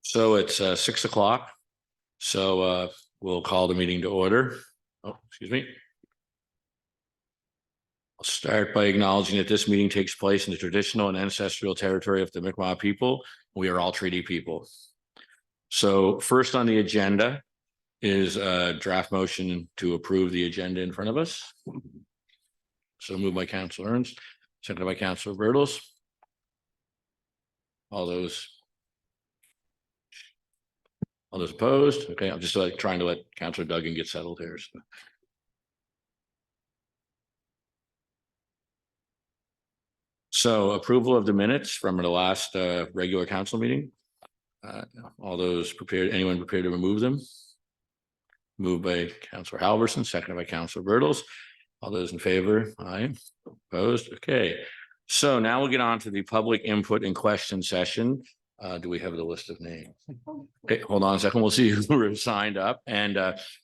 So it's 6 o'clock. So we'll call the meeting to order. Oh, excuse me. I'll start by acknowledging that this meeting takes place in the traditional and ancestral territory of the Mi'kmaq people. We are all treaty people. So first on the agenda is a draft motion to approve the agenda in front of us. So moved by Councillor Ernst, seconded by Councillor Bertels. All those opposed? Okay, I'm just trying to let Councillor Duggan get settled here. So approval of the minutes from the last regular council meeting. All those prepared, anyone prepared to remove them? Moved by Councillor Halverson, seconded by Councillor Bertels. All those in favor? Aye. Opposed? Okay. So now we'll get on to the public input and question session. Do we have the list of names? Okay, hold on a second. We'll see who signed up. And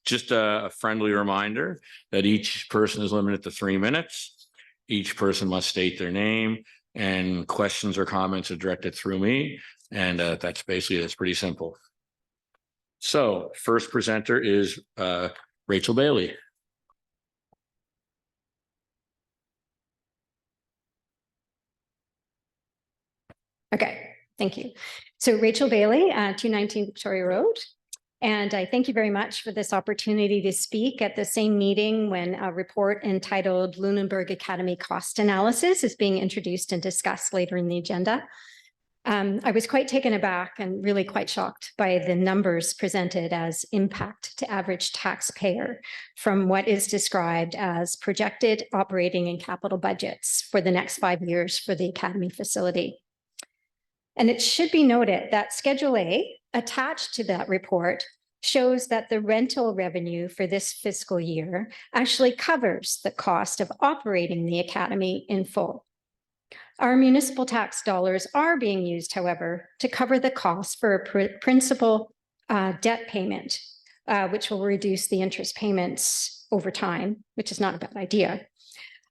just a friendly reminder that each person is limited to 3 minutes. Each person must state their name, and questions or comments are directed through me. And that's pretty simple. So first presenter is Rachel Bailey. Okay, thank you. So Rachel Bailey, 219 Victoria Road. And I thank you very much for this opportunity to speak at the same meeting when a report entitled Lunenburg Academy Cost Analysis is being introduced and discussed later in the agenda. I was quite taken aback and really quite shocked by the numbers presented as impact to average taxpayer from what is described as projected operating and capital budgets for the next 5 years for the Academy facility. And it should be noted that Schedule A attached to that report shows that the rental revenue for this fiscal year actually covers the cost of operating the Academy in full. Our municipal tax dollars are being used, however, to cover the cost for a principal debt payment, which will reduce the interest payments over time, which is not a bad idea.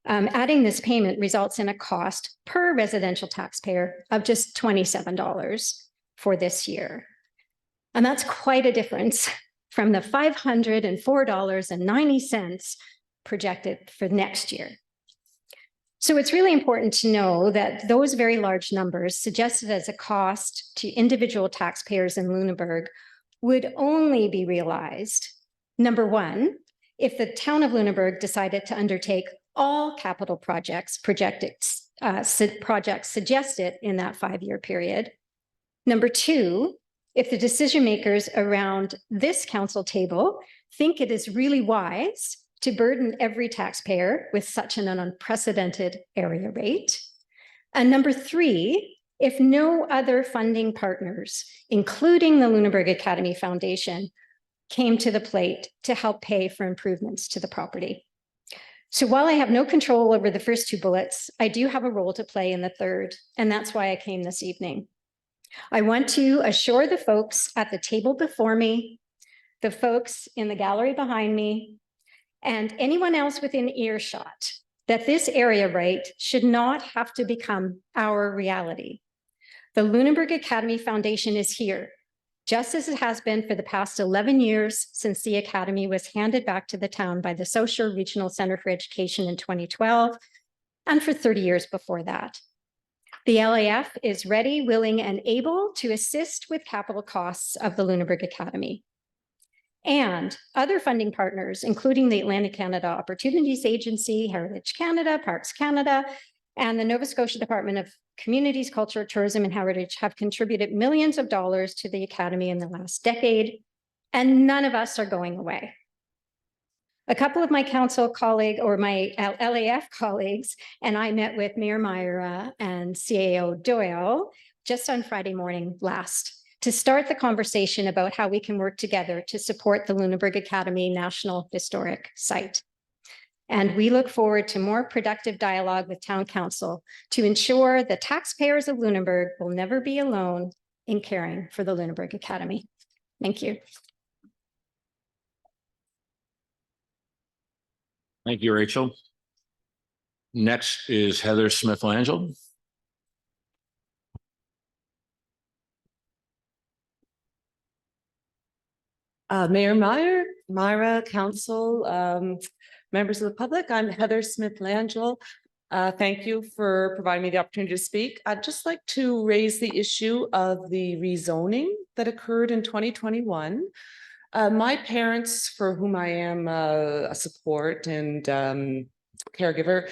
Adding this payment results in a cost per residential taxpayer of just $27 for this year. And that's quite a difference from the $504.90 projected for next year. So it's really important to know that those very large numbers suggested as a cost to individual taxpayers in Lunenburg would only be realized, number one, if the town of Lunenburg decided to undertake all capital projects suggested in that 5-year period. Number two, if the decision makers around this council table think it is really wise to burden every taxpayer with such an unprecedented area rate. And number three, if no other funding partners, including the Lunenburg Academy Foundation, came to the plate to help pay for improvements to the property. So while I have no control over the first 2 bullets, I do have a role to play in the third, and that's why I came this evening. I want to assure the folks at the table before me, the folks in the gallery behind me, and anyone else within earshot that this area right should not have to become our reality. The Lunenburg Academy Foundation is here, just as it has been for the past 11 years since the Academy was handed back to the town by the Scotia Regional Centre for Education in 2012, and for 30 years before that. The LAF is ready, willing, and able to assist with capital costs of the Lunenburg Academy. And other funding partners, including the Atlantic Canada Opportunities Agency, Heritage Canada, Parks Canada, and the Nova Scotia Department of Communities, Culture, Tourism, and Heritage have contributed millions of dollars to the Academy in the last decade, and none of us are going away. A couple of my council colleagues, or my LAF colleagues, and I met with Mayor Myra and CAO Doyle just on Friday morning last to start the conversation about how we can work together to support the Lunenburg Academy National Historic Site. And we look forward to more productive dialogue with Town Council to ensure the taxpayers of Lunenburg will never be alone in caring for the Lunenburg Academy. Thank you. Thank you, Rachel. Next is Heather Smith-Langell. Mayor Meyer, Myra, Council, members of the public, I'm Heather Smith-Langell. Thank you for providing me the opportunity to speak. I'd just like to raise the issue of the rezoning that occurred in 2021. My parents, for whom I am a support and caregiver,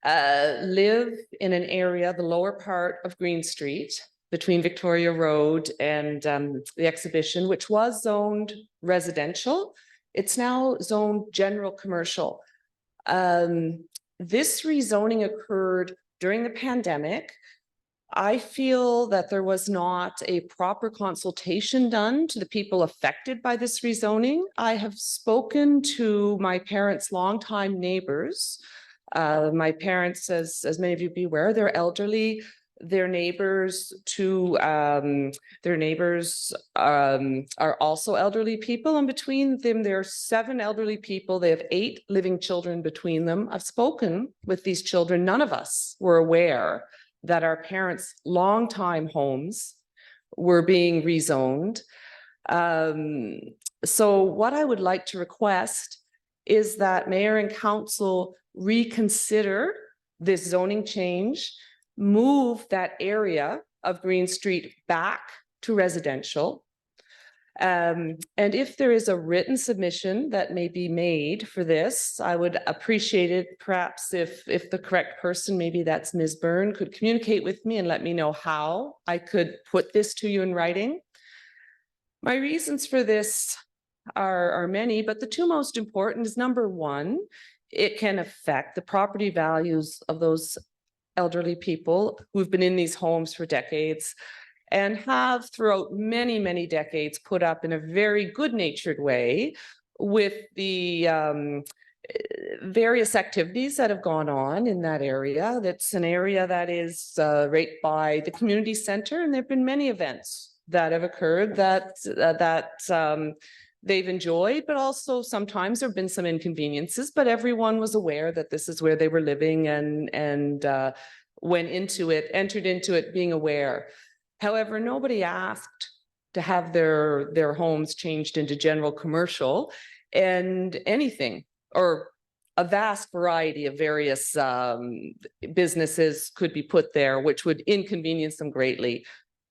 live in an area, the lower part of Green Street, between Victoria Road and the exhibition, which was zoned residential. It's now zoned general commercial. This rezoning occurred during the pandemic. I feel that there was not a proper consultation done to the people affected by this rezoning. I have spoken to my parents' longtime neighbors. My parents, as many of you be aware, they're elderly. Their neighbors are also elderly people, and between them there are 7 elderly people. They have 8 living children between them. I've spoken with these children. None of us were aware that our parents' longtime homes were being rezoned. So what I would like to request is that Mayor and Council reconsider this zoning change, move that area of Green Street back to residential. And if there is a written submission that may be made for this, I would appreciate it perhaps if the correct person, maybe that's Ms. Byrne, could communicate with me and let me know how I could put this to you in writing. My reasons for this are many, but the 2 most important is, number 1, it can affect the property values of those elderly people who've been in these homes for decades and have throughout many, many decades put up in a very good-natured way with the various activities that have gone on in that area. That's an area that is right by the community center, and there have been many events that have occurred that they've enjoyed, but also sometimes there have been some inconveniences, but everyone was aware that this is where they were living and went into it, entered into it being aware. However, nobody asked to have their homes changed into general commercial, and anything or a vast variety of various businesses could be put there, which would inconvenience them greatly.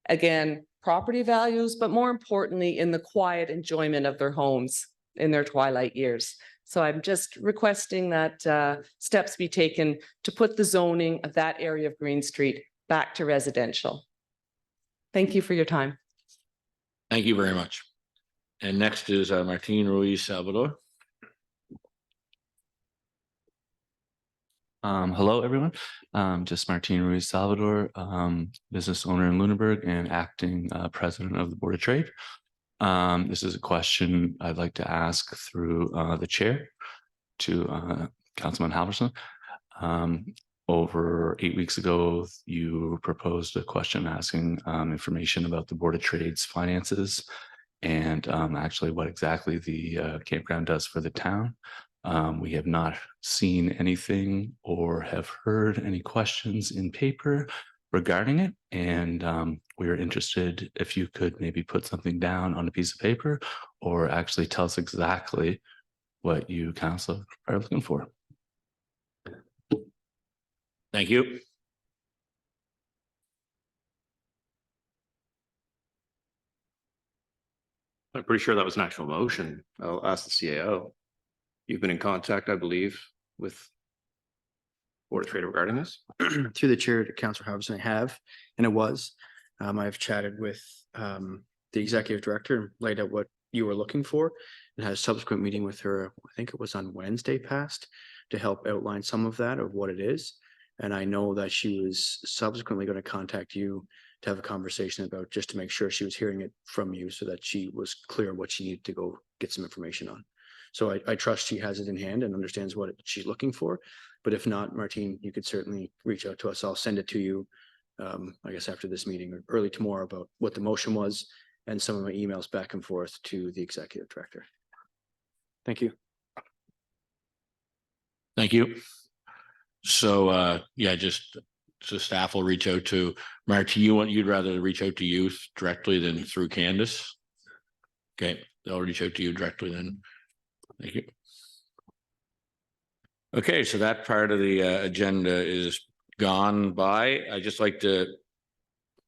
Again, property values, but more importantly, in the quiet enjoyment of their homes in their twilight years. So I'm just requesting that steps be taken to put the zoning of that area of Green Street back to residential. Thank you for your time. Thank you very much. And next is Martin Ruiz Salvador. Hello, everyone. Just Martin Ruiz Salvador, business owner in Lunenburg and acting president of the Board of Trade. This is a question I'd like to ask through the chair to Councilman Halverson. Over 8 weeks ago, you proposed a question asking information about the Board of Trade's finances and actually what exactly the campground does for the town. We have not seen anything or have heard any questions in paper regarding it. And we are interested if you could maybe put something down on a piece of paper or actually tell us exactly what you, council, are looking for. Thank you. I'm pretty sure that was an actual motion. I'll ask the CAO. You've been in contact, I believe, with Board of Trade regarding this? Through the chair to Councillor Halverson, I have, and it was. I've chatted with the executive director and laid out what you were looking for and had a subsequent meeting with her, I think it was on Wednesday past, to help outline some of that, of what it is. And I know that she was subsequently going to contact you to have a conversation about, just to make sure she was hearing it from you so that she was clear what she needed to go get some information on. So I trust she has it in hand and understands what she's looking for. But if not, Martine, you could certainly reach out to us. I'll send it to you, I guess, after this meeting or early tomorrow about what the motion was and some of my emails back and forth to the executive director. Thank you. Thank you. So yeah, just so staff will reach out to Martine. You'd rather reach out to you directly than through Candace? Okay. they'll reach out to you directly then. Thank you. Okay, so that part of the agenda is gone by. I just like to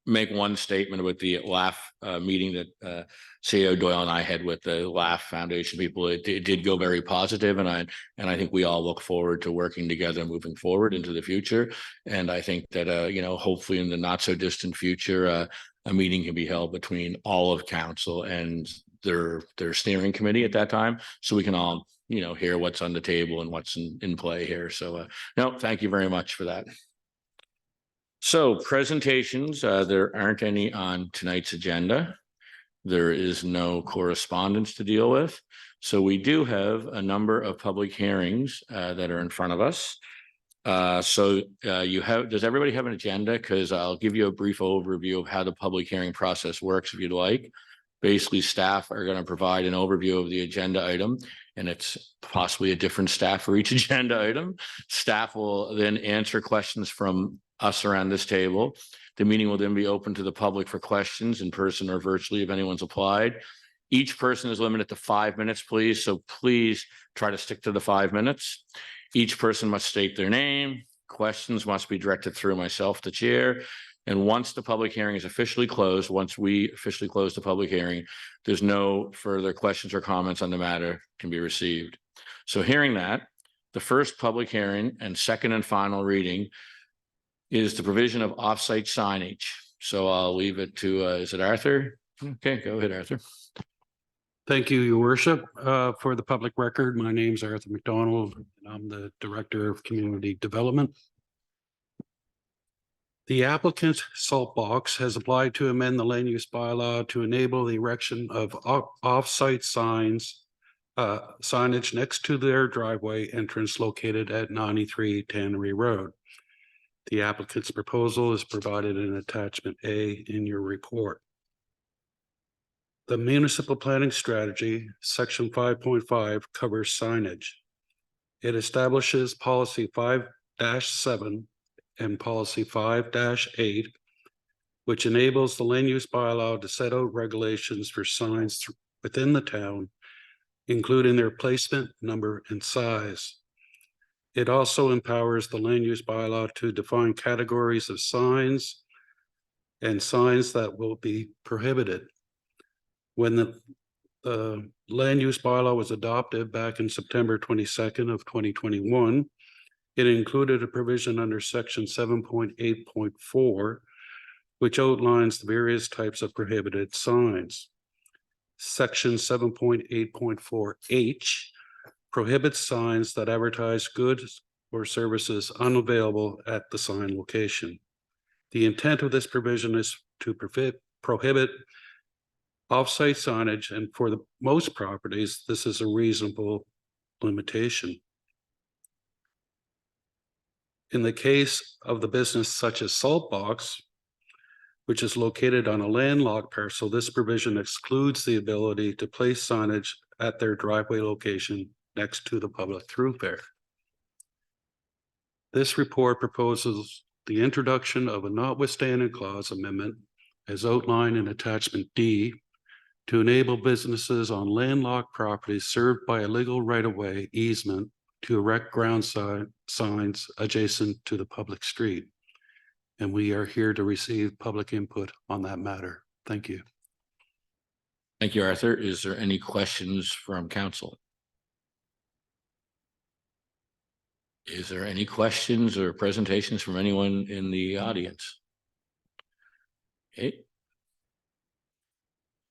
make one statement with the LAF meeting that CEO Doyle and I had with the LAF Foundation people. It did go very positive, and I think we all look forward to working together moving forward into the future. And I think that you know, hopefully in the not so distant future, a meeting can be held between all of council and their steering committee at that time, so we can all, you know, hear what's on the table and what's in play here. So no, thank you very much for that. So presentations, there aren't any on tonight's agenda. There is no correspondence to deal with. So we do have a number of public hearings that are in front of us. Does everybody have an agenda? Because I'll give you a brief overview of how the public hearing process works if you'd like. Basically, staff are going to provide an overview of the agenda item, and it's possibly a different staff for each agenda item. Staff will then answer questions from us around this table. The meeting will then be open to the public for questions in person or virtually if anyone's applied. Each person is limited to 5 minutes, please. So please try to stick to the 5 minutes. Each person must state their name. Questions must be directed through myself, the chair. And once the public hearing is officially closed, once we officially close the public hearing, there's no further questions or comments on the matter can be received. So hearing that, the first public hearing and second and final reading is the provision of off-site signage. So I'll leave it to, is it Arthur? Okay, go ahead, Arthur. Thank you, Your Worship. For the public record, my name is Arthur McDonald, and I'm the Director of Community Development. The applicant, Saltbox, has applied to amend the land use bylaw to enable the erection of off-site signage next to their driveway entrance located at 93 Tannery Road. The applicant's proposal is provided in attachment A in your report. The municipal planning strategy, section 5.5, covers signage. It establishes policy 5-7 and policy 5-8, which enables the land use bylaw to set out regulations for signs within the town, including their placement, number, and size. It also empowers the land use bylaw to define categories of signs and signs that will be prohibited. When the land use bylaw was adopted back in September 22nd of 2021, it included a provision under section 7.8.4, which outlines the various types of prohibited signs. Section 7.8.4H prohibits signs that advertise goods or services unavailable at the sign location. The intent of this provision is to prohibit off-site signage, and for the most properties, this is a reasonable limitation. In the case of the business such as Saltbox, which is located on a landlocked parcel, this provision excludes the ability to place signage at their driveway location next to the public thoroughfare. This report proposes the introduction of a notwithstanding clause amendment as outlined in attachment D to enable businesses on landlocked properties served by a legal right-of-way easement to erect ground signs adjacent to the public street. And we are here to receive public input on that matter. Thank you. Thank you, Arthur. Is there any questions from council? Is there any questions or presentations from anyone in the audience? Okay.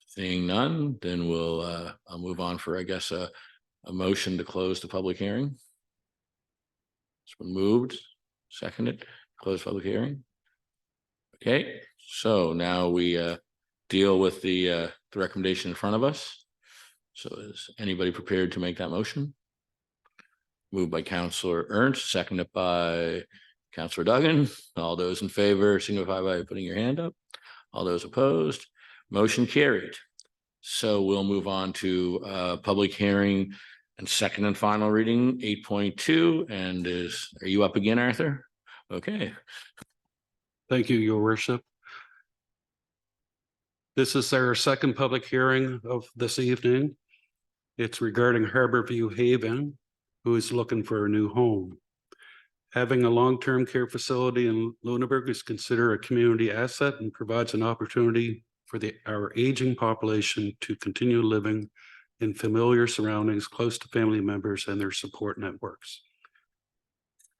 Seeing none, then I'll move on for, I guess, a motion to close the public hearing. It's been moved, seconded, close public hearing. Okay, so now we deal with the recommendation in front of us. So is anybody prepared to make that motion? Moved by Councillor Ernst, seconded by Councillor Duggan. All those in favor signify by putting your hand up. All those opposed, motion carried. So we'll move on to public hearing and second and final reading 8.2. And are you up again, Arthur? Okay. Thank you, Your Worship. This is our second public hearing of this evening. It's regarding Harborview Haven, who is looking for a new home. Having a long-term care facility in Lunenburg is considered a community asset and provides an opportunity for our aging population to continue living in familiar surroundings close to family members and their support networks.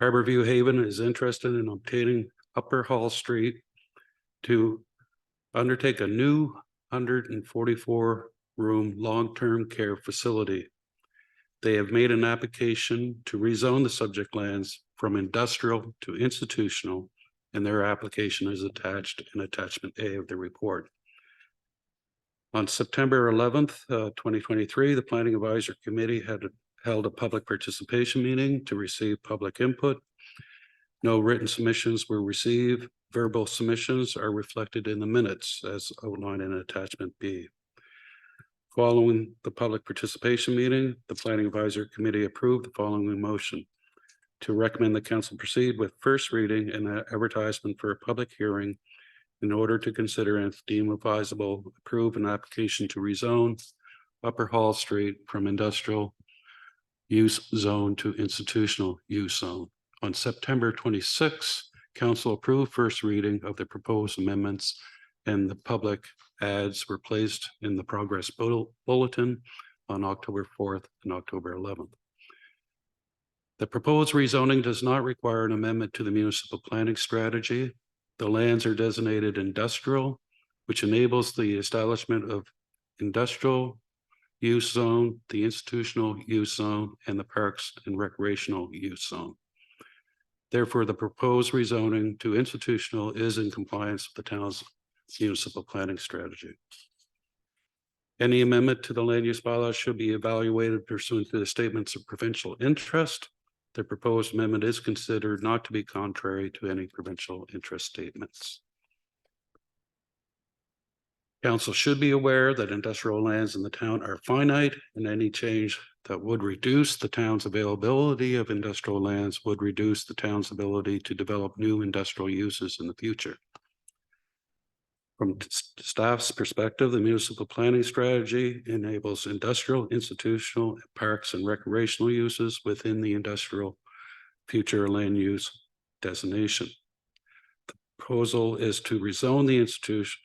Harborview Haven is interested in obtaining Upper Hall Street to undertake a new 144-room long-term care facility. They have made an application to rezone the subject lands from industrial to institutional, and their application is attached in attachment A of the report. On September 11th, 2023, the Planning Advisory Committee had held a public participation meeting to receive public input. No written submissions were received. Verbal submissions are reflected in the minutes as outlined in attachment B. Following the public participation meeting, the Planning Advisory Committee approved the following motion: to recommend the council proceed with first reading and advertisement for a public hearing in order to consider and if deemed advisable, approve an application to rezone Upper Hall Street from industrial use zone to institutional use zone. On September 26, council approved first reading of the proposed amendments, and the public ads were placed in the progress bulletin on October 4th and October 11th. The proposed rezoning does not require an amendment to the municipal planning strategy. The lands are designated industrial, which enables the establishment of industrial use zone, the institutional use zone, and the parks and recreational use zone. Therefore, the proposed rezoning to institutional is in compliance with the town's municipal planning strategy. Any amendment to the land use bylaws should be evaluated pursuant to the statements of provincial interest. The proposed amendment is considered not to be contrary to any provincial interest statements. Council should be aware that industrial lands in the town are finite, and any change that would reduce the town's availability of industrial lands would reduce the town's ability to develop new industrial uses in the future. From staff's perspective, the municipal planning strategy enables industrial, institutional, parks, and recreational uses within the industrial future land use designation. The proposal is to rezone the institution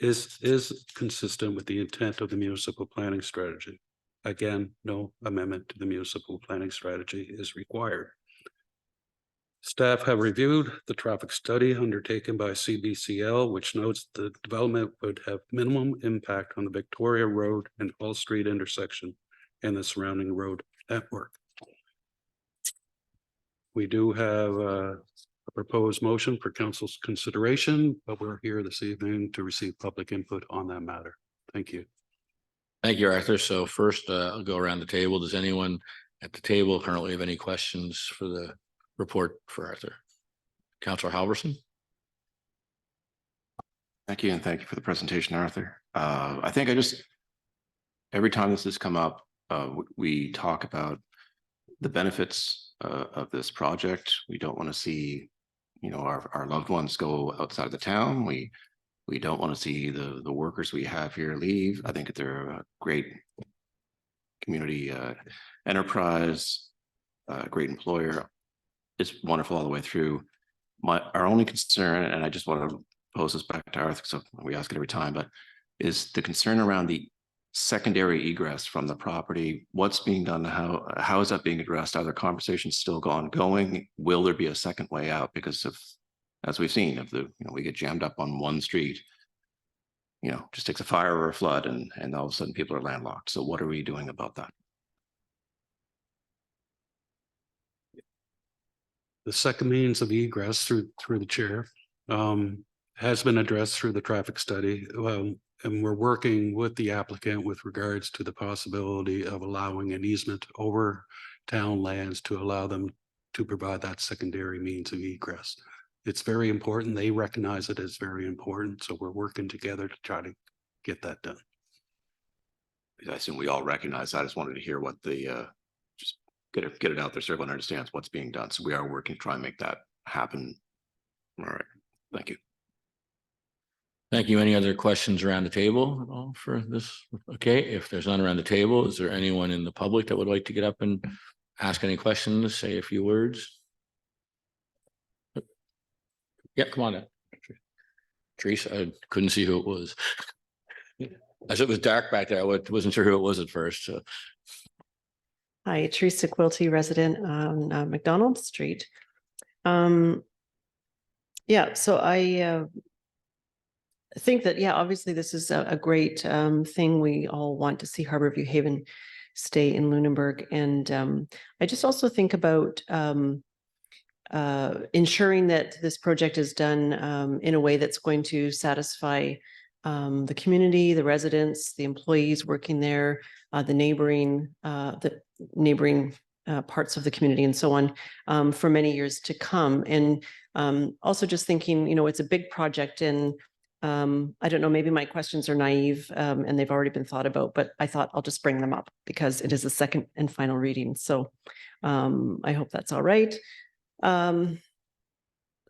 is consistent with the intent of the municipal planning strategy. Again, no amendment to the municipal planning strategy is required. Staff have reviewed the traffic study undertaken by CBCL, which notes the development would have minimum impact on the Victoria Road and Hall Street intersection and the surrounding road network. We do have a proposed motion for council's consideration, but we're here this evening to receive public input on that matter. Thank you. Thank you, Arthur. So first, I'll go around the table. Does anyone at the table currently have any questions for the report for Arthur? Councillor Halverson. Thank you, and thank you for the presentation, Arthur. I think every time this has come up, we talk about the benefits of this project. We don't want to see, our loved ones go outside of the town. We don't want to see the workers we have here leave. I think they're a great community enterprise, great employer. It's wonderful all the way through. Our only concern, and I just want to pose this back to Arthur, so we ask it every time, but is the concern around the secondary egress from the property. What's being done? How is that being addressed? Are there conversations still ongoing? Will there be a second way out? Because of, as we've seen, if we get jammed up on one street, just takes a fire or a flood, and all of a sudden people are landlocked. So what are we doing about that? The second means of egress through the chair has been addressed through the traffic study. And we're working with the applicant with regards to the possibility of allowing an easement over town lands to allow them to provide that secondary means of egress. It's very important. They recognize it as very important. So we're working together to try to get that done. I assume we all recognize that. I just wanted to hear what the, just get it out there so everyone understands what's being done. So we are working to try and make that happen. All right. Thank you. Thank you. Any other questions around the table at all for this? Okay, if there's none around the table, is there anyone in the public that would like to get up and ask any questions, say a few words? Yeah, come on up. Teresa, I couldn't see who it was. As it was dark back there, I wasn't sure who it was at first, so. Hi, Teresa Quilty, resident on McDonald Street. Yeah, so I think that, yeah, obviously this is a great thing. We all want to see Harborview Haven stay in Lunenburg. And I just also think about ensuring that this project is done in a way that's going to satisfy the community, the residents, the employees working there, the neighboring parts of the community and so on for many years to come. And also just thinking, you know, it's a big project and I don't know, maybe my questions are naive and they've already been thought about, but I thought I'll just bring them up because it is the second and final reading. So I hope that's all right.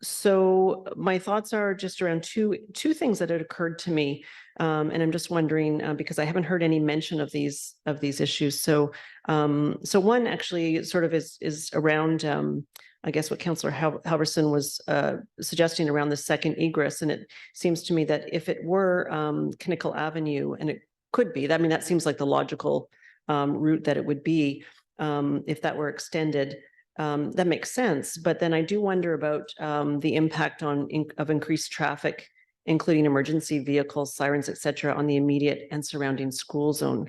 So my thoughts are just around two things that had occurred to me. And I'm just wondering, because I haven't heard any mention of these issues. So one actually sort of is around, I guess what Councillor Halverson was suggesting around the second egress. And it seems to me that if it were Kinnickle Avenue, and it could be, I mean, that seems like the logical route that it would be if that were extended. That makes sense. But then I do wonder about the impact of increased traffic, including emergency vehicles, sirens, et cetera, on the immediate and surrounding school zone.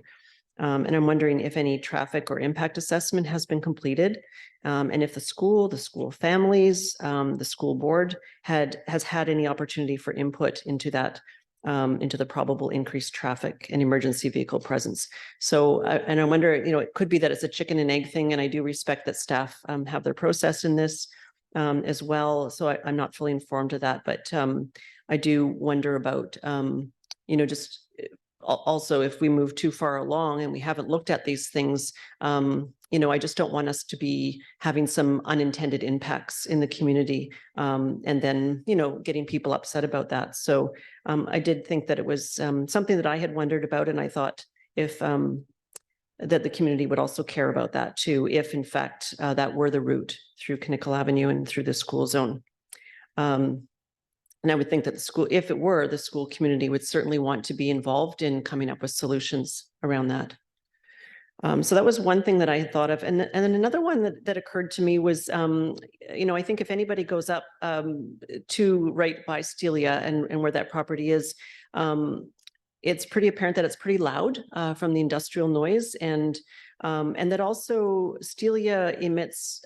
And I'm wondering if any traffic or impact assessment has been completed. And if the school families, the school board has had any opportunity for input into that, into the probable increased traffic and emergency vehicle presence. So, and I wonder, you know, it could be that it's a chicken and egg thing, and I do respect that staff have their process in this as well. So I'm not fully informed of that, but I do wonder about, you know, just also if we move too far along and we haven't looked at these things, you know, I just don't want us to be having some unintended impacts in the community and then, you know, getting people upset about that. So I did think that it was something that I had wondered about, and I thought if that the community would also care about that too, if in fact that were the route through Kinnickle Avenue and through the school zone. And I would think that the school, if it were, the school community would certainly want to be involved in coming up with solutions around that. So that was one thing that I had thought of. And then another one that occurred to me was, you know, I think if anybody goes up to right by Stelia and where that property is, it's pretty apparent that it's pretty loud from the industrial noise, and that also Stelia emits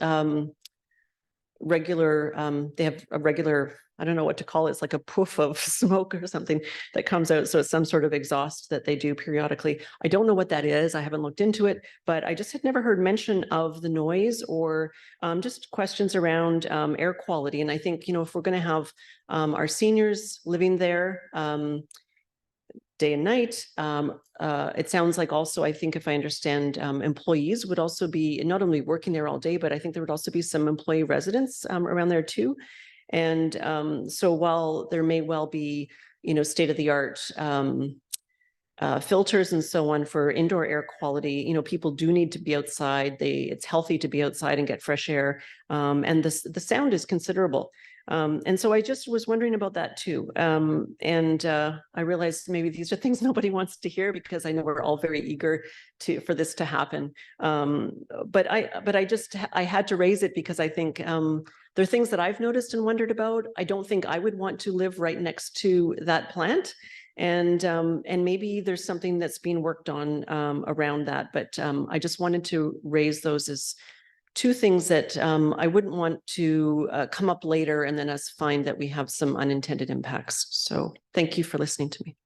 regular, they have a regular, I don't know what to call it. It's like a poof of smoke or something that comes out. So it's some sort of exhaust that they do periodically. I don't know what that is. I haven't looked into it, but I just had never heard mention of the noise or just questions around air quality. And I think, you know, if we're going to have our seniors living there day and night, it sounds like also, I think if I understand, employees would also be not only working there all day, but I think there would also be some employee residents around there too. And so while there may well be, you know, state-of-the-art filters and so on for indoor air quality, you know, people do need to be outside. It's healthy to be outside and get fresh air. And the sound is considerable. And so I just was wondering about that too. And I realized maybe these are things nobody wants to hear, because I know we're all very eager for this to happen. But I had to raise it because I think there are things that I've noticed and wondered about. I don't think I would want to live right next to that plant. And maybe there's something that's being worked on around that. But I just wanted to raise those as two things that I wouldn't want to come up later and then us find that we have some unintended impacts. So thank you for listening to me.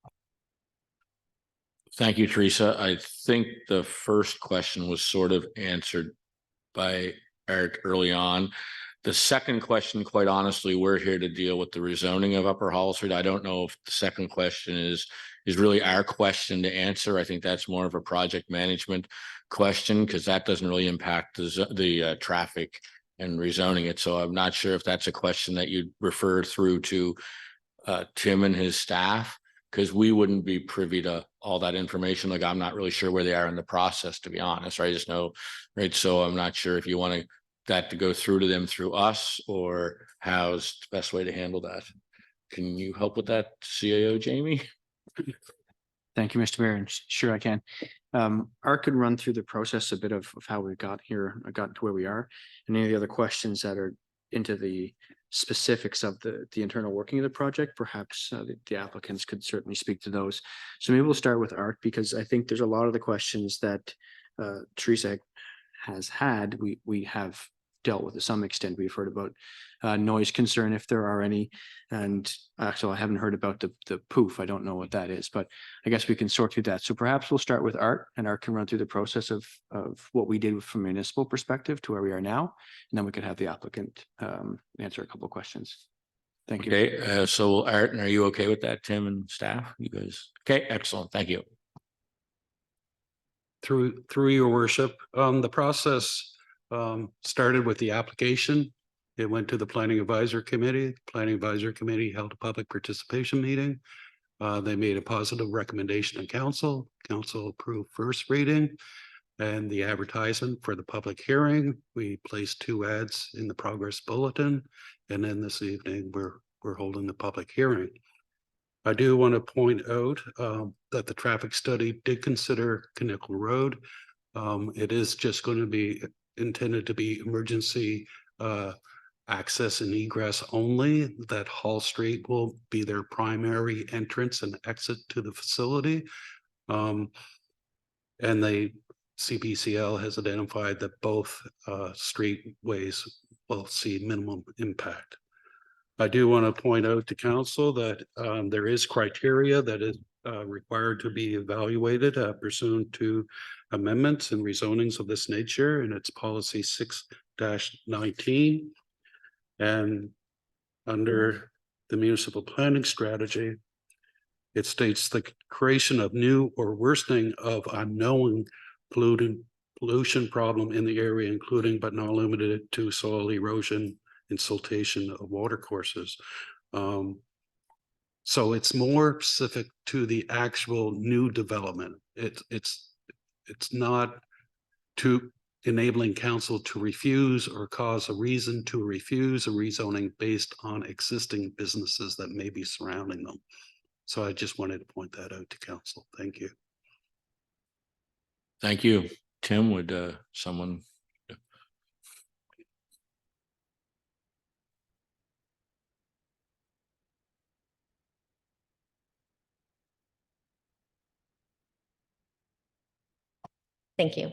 Thank you, Teresa. I think the first question was sort of answered by Eric early on. The second question, quite honestly, we're here to deal with the rezoning of Upper Hall Street. I don't know if the second question is really our question to answer. I think that's more of a project management question, because that doesn't really impact the traffic and rezoning it. So I'm not sure if that's a question that you'd refer through to Tim and his staff, because we wouldn't be privy to all that information. Like, I'm not really sure where they are in the process, to be honest. I just know, right? So I'm not sure if you want that to go through to them through us, or how's the best way to handle that. Can you help with that, CAO Jamie? Thank you, Mr. Mayor. And sure, I can. Art could run through the process a bit of how we got here, got to where we are, and any of the other questions that are into the specifics of the internal working of the project. Perhaps the applicants could certainly speak to those. So maybe we'll start with Art, because I think there's a lot of the questions that Teresa has had, we have dealt with to some extent. We've heard about noise concern, if there are any, and actually I haven't heard about the poof. I don't know what that is, but I guess we can sort through that. So perhaps we'll start with Art, and Art can run through the process of what we did from a municipal perspective to where we are now, and then we can have the applicant answer a couple of questions. Thank you. Okay, so Art, are you okay with that, Tim and staff? You guys? Okay, excellent. Thank you. Through your worship, the process started with the application. It went to the Planning Advisor Committee. The Planning Advisor Committee held a public participation meeting. They made a positive recommendation to council. Council approved first reading and the advertisement for the public hearing. We placed 2 ads in the progress bulletin, and then this evening we're holding the public hearing. I do want to point out that the traffic study did consider Knickle Road. It is just going to be intended to be emergency access and egress only. That Hall Street will be their primary entrance and exit to the facility. And the CPCL has identified that both streetways will see minimum impact. I do want to point out to council that there is criteria that is required to be evaluated pursuant to amendments and rezonings of this nature, and it's policy 6-19. And under the municipal planning strategy, it states the creation of new or worsening of unknown pollution problem in the area, including but not limited to soil erosion and siltation of water courses. So it's more specific to the actual new development. It's not to enabling council to refuse or cause a reason to refuse a rezoning based on existing businesses that may be surrounding them. So I just wanted to point that out to council. Thank you. Thank you. Tim, would someone? Thank you.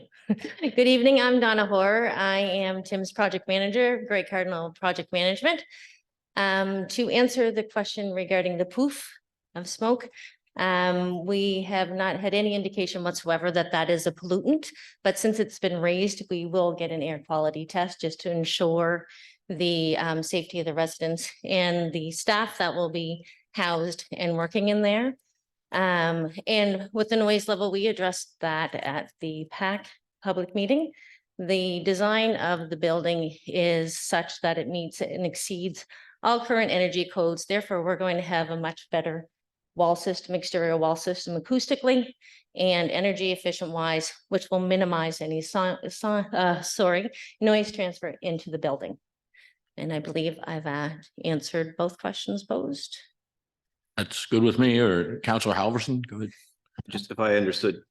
Good evening. I'm Donna Hoare. I am Tim's project manager, Grey Cardinal Project Management. To answer the question regarding the poof of smoke, we have not had any indication whatsoever that that is a pollutant, but since it's been raised, we will get an air quality test just to ensure the safety of the residents and the staff that will be housed and working in there. And with the noise level, we addressed that at the PAC public meeting. The design of the building is such that it meets and exceeds all current energy codes. Therefore, we're going to have a much better wall system, exterior wall system acoustically and energy efficient wise, which will minimize any noise transfer into the building. And I believe I've answered both questions posed. That's good with me. Or Councillor Halverson, go ahead. Just if I understood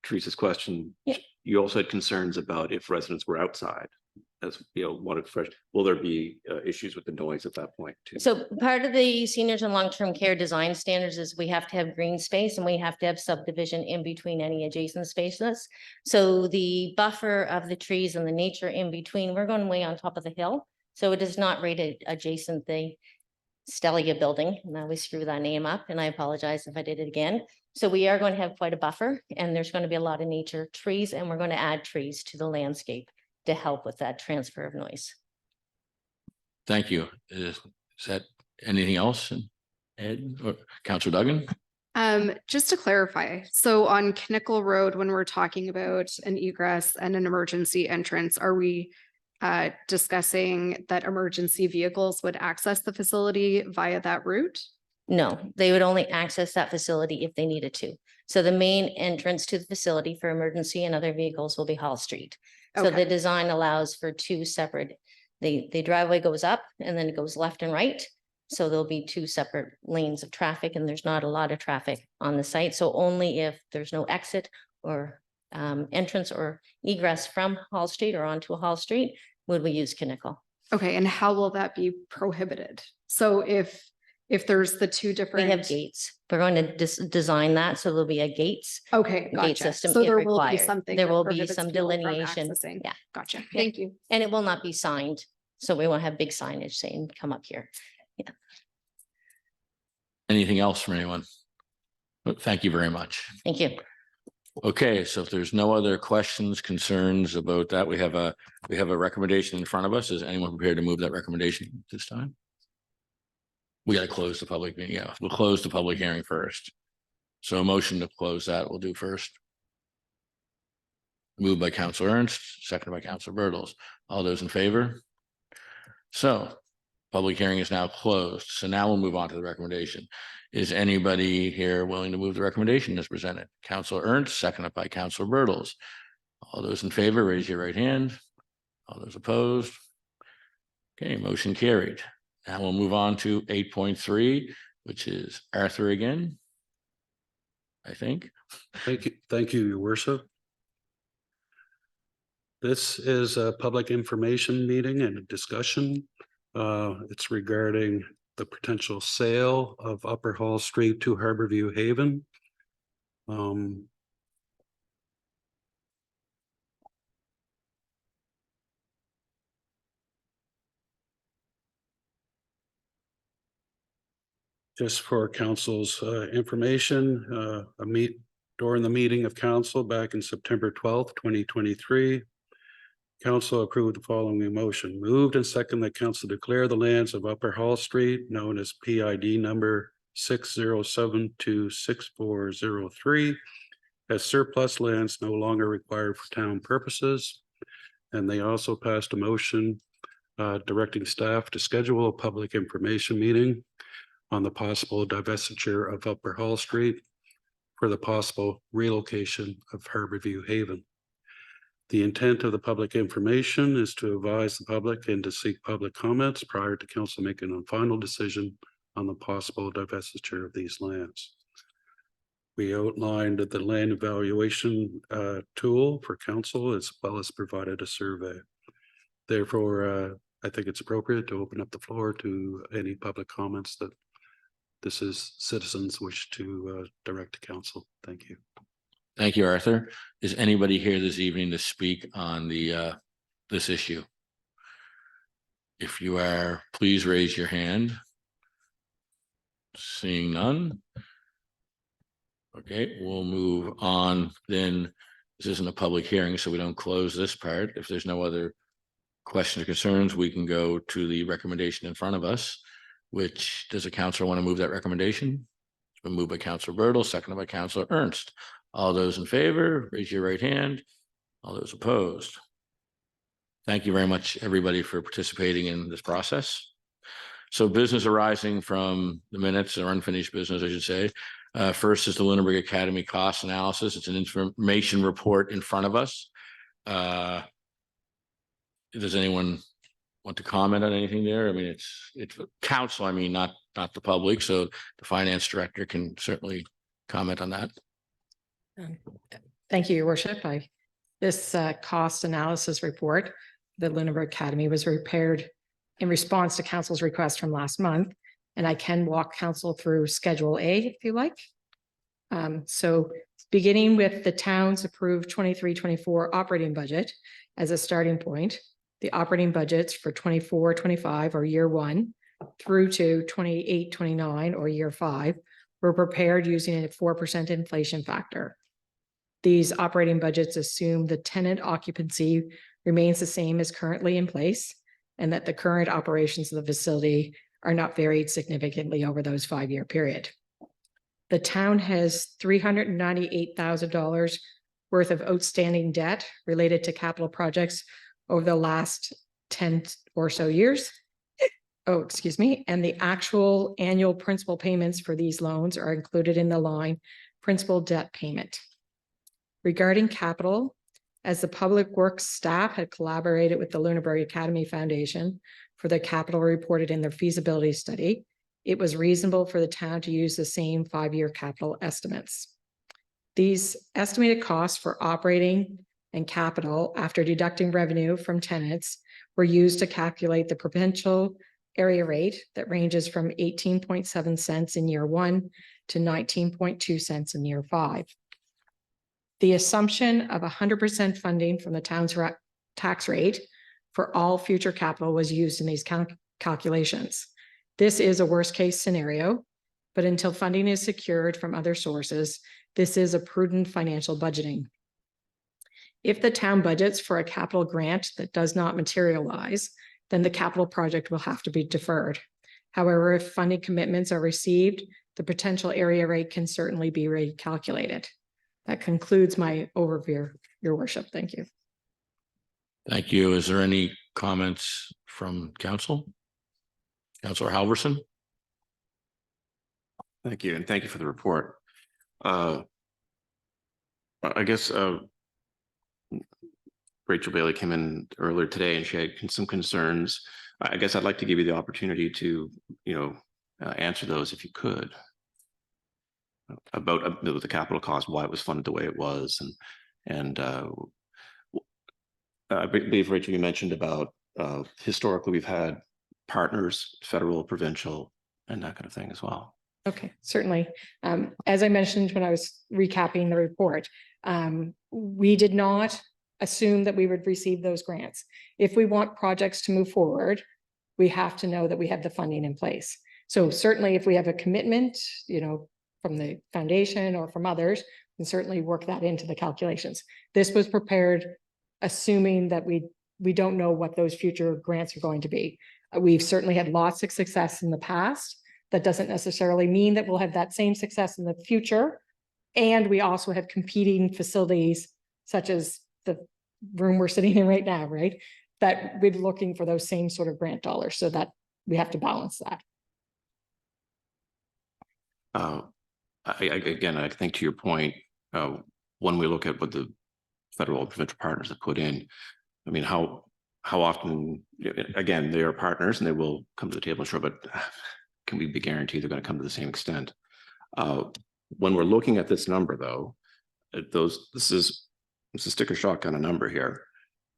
Teresa's question, Yeah. You also had concerns about if residents were outside, as you know, wanted fresh. Will there be issues with the noise at that point too? So part of the seniors and long-term care design standards is we have to have green space and we have to have subdivision in between any adjacent spaces. So the buffer of the trees and the nature in between, we're going way on top of the hill. So it is not rated adjacent the Stellia building, and I always screw that name up, and I apologize if I did it again. So we are going to have quite a buffer, and there's going to be a lot of nature trees, and we're going to add trees to the landscape to help with that transfer of noise. Thank you. Is that anything else? Ed or Councillor Duggan? Just to clarify, so on Knickle Road, when we're talking about an egress and an emergency entrance, are we discussing that emergency vehicles would access the facility via that route? No, they would only access that facility if they needed to. So the main entrance to the facility for emergency and other vehicles will be Hall Street. So Okay. the design allows for two separate, the driveway goes up and then it goes left and right. So there'll be two separate lanes of traffic and there's not a lot of traffic on the site. So only if there's no exit or entrance or egress from Hall Street or onto Hall Street would we use Kinnickle. Okay, and how will that be prohibited? So if there's the two We different. have gates. We're going to design that. So there'll be a gates. Okay, gate gotcha. system So if there will be required. something. There that will be prohibits some people from delineation. accessing. Yeah. Gotcha. Yeah. Thank you. And it will not be signed. So we won't have big signage saying, come up here. Anything else from anyone? Thank you very much. Thank you. Okay, so if there's no other questions, concerns about that, we have a recommendation in front of us. Is anyone prepared to move that recommendation this time? We got to close the public meeting. Yeah, we'll close the public hearing first. So a motion to close that we'll do first. Moved by Councillor Ernst, seconded by Councillor Bertels. All those in favor? So public hearing is now closed. So now we'll move on to the recommendation. Is anybody here willing to move the recommendation as presented? Councillor Ernst, seconded by Councillor Bertels. All those in favor, raise your right hand. All those opposed? Okay, motion carried. Now we'll move on to 8.3, which is Arthur again, I think. Thank you, Your Worship. This is a public information meeting and a discussion. It's regarding the potential sale of Upper Hall Street to Harborview Haven. Just for council's information, during the meeting of council back in September 12th, 2023, council approved the following motion. Moved and second that council declare the lands of Upper Hall Street, known as PID number 607-6403, as surplus lands no longer required for town purposes. And they also passed a motion directing staff to schedule a public information meeting on the possible divestiture of Upper Hall Street for the possible relocation of Harborview Haven. The intent of the public information is to advise the public and to seek public comments prior to council making a final decision on the possible divestiture of these lands. We outlined the land evaluation tool for council as well as provided a survey. Therefore, I think it's appropriate to open up the floor to any public comments that this is citizens wish to direct to council. Thank you. Thank you, Arthur. Is anybody here this evening to speak on the this issue? If you are, please raise your hand. Seeing none. Okay, we'll move on then. This isn't a public hearing, so we don't close this part. If there's no other questions or concerns, we can go to the recommendation in front of us. Which, does a councillor want to move that recommendation? It's been moved by Councillor Bertels, seconded by Councillor Ernst. All those in favor, raise your right hand. All those opposed. Thank you very much, everybody, for participating in this process. So business arising from the minutes, or unfinished business, I should say. First is the Lunenburg Academy cost analysis. It's an information report in front of us. Does anyone want to comment on anything there? I mean, it's council, I mean, not the public. So the finance director can certainly comment on that. Thank you, Your Worship. This cost analysis report, the Lunenburg Academy, was prepared in response to council's request from last month, and I can walk council through Schedule A if you like. So beginning with the town's approved 23-24 operating budget as a starting point, the operating budgets for 24-25 or year one through to 28-29 or year five were prepared using a 4% inflation factor. These operating budgets assume the tenant occupancy remains the same as currently in place and that the current operations of the facility are not varied significantly over those 5-year period. The town has $398,000 worth of outstanding debt related to capital projects over the last 10 or so years. and the actual annual principal payments for these loans are included in the line principal debt payment. Regarding capital, as the Public Works staff had collaborated with the Lunenburg Academy Foundation for the capital reported in their feasibility study, it was reasonable for the town to use the same 5-year capital estimates. These estimated costs for operating and capital after deducting revenue from tenants were used to calculate the provincial area rate that ranges from 18.7 cents in year 1 to 19.2 cents in year 5. The assumption of 100% funding from the town's tax rate for all future capital was used in these calculations. This is a worst case scenario, but until funding is secured from other sources, this is a prudent financial budgeting. If the town budgets for a capital grant that does not materialize, then the capital project will have to be deferred. However, if funding commitments are received, the potential area rate can certainly be recalculated. That concludes my overview, Your Worship. Thank you. Thank you. Is there any comments from council? Councillor Halverson? Thank you, and thank you for the report. I guess Rachel Bailey came in earlier today and she had some concerns. I guess I'd like to give you the opportunity to, answer those if you could. About the capital cost, why it was funded the way it was, and I believe, Rachel, you mentioned about historically we've had partners, federal, provincial, and that kind of thing as well. Okay, certainly. As I mentioned when I was recapping the report, we did not assume that we would receive those grants. If we want projects to move forward, we have to know that we have the funding in place. So certainly if we have a commitment, from the foundation or from others, we can certainly work that into the calculations. This was prepared assuming that we don't know what those future grants are going to be. We've certainly had lots of success in the past. That doesn't necessarily mean that we'll have that same success in the future. And we also have competing facilities such as the room we're sitting in right now, right? That we're looking for those same sort of grant dollars, so that we have to balance that. Again, I think to your point, when we look at what the federal and provincial partners have put in, I mean, how often, again, they are partners and they will come to the table, sure, but can we be guaranteed they're going to come to the same extent? When we're looking at this number, though, this is a sticker shock kind of number here.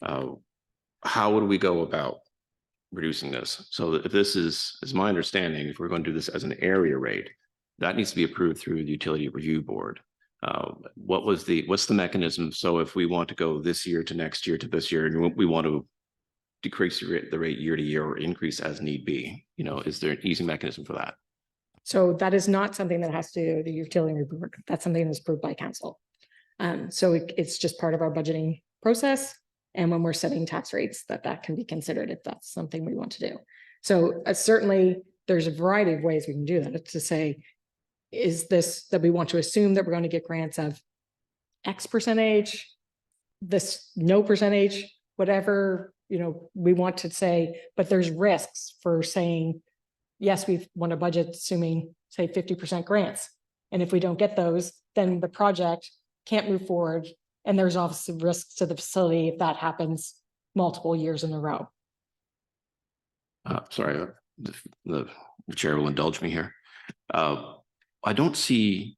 How would we go about reducing this? So if this is my understanding, if we're going to do this as an area rate, that needs to be approved through the Utility Review Board. What's the mechanism? So if we want to go this year to next year to this year, and we want to decrease the rate year to year or increase as need be, is there an easy mechanism for that? So that is not something that has to do with the Utility Review Board. That's something that's approved by council. So it's just part of our budgeting process. And when we're setting tax rates, that can be considered if that's something we want to do. So certainly there's a variety of ways we can do that. It's to say, is this that we want to assume that we're going to get grants of X percentage, this no percentage, whatever, we want to say, but there's risks for saying, yes, we want a budget assuming say 50% grants. And if we don't get those, then the project can't move forward. And there's obviously risks to the facility if that happens multiple years in a row. Sorry, the chair will indulge me here. I don't see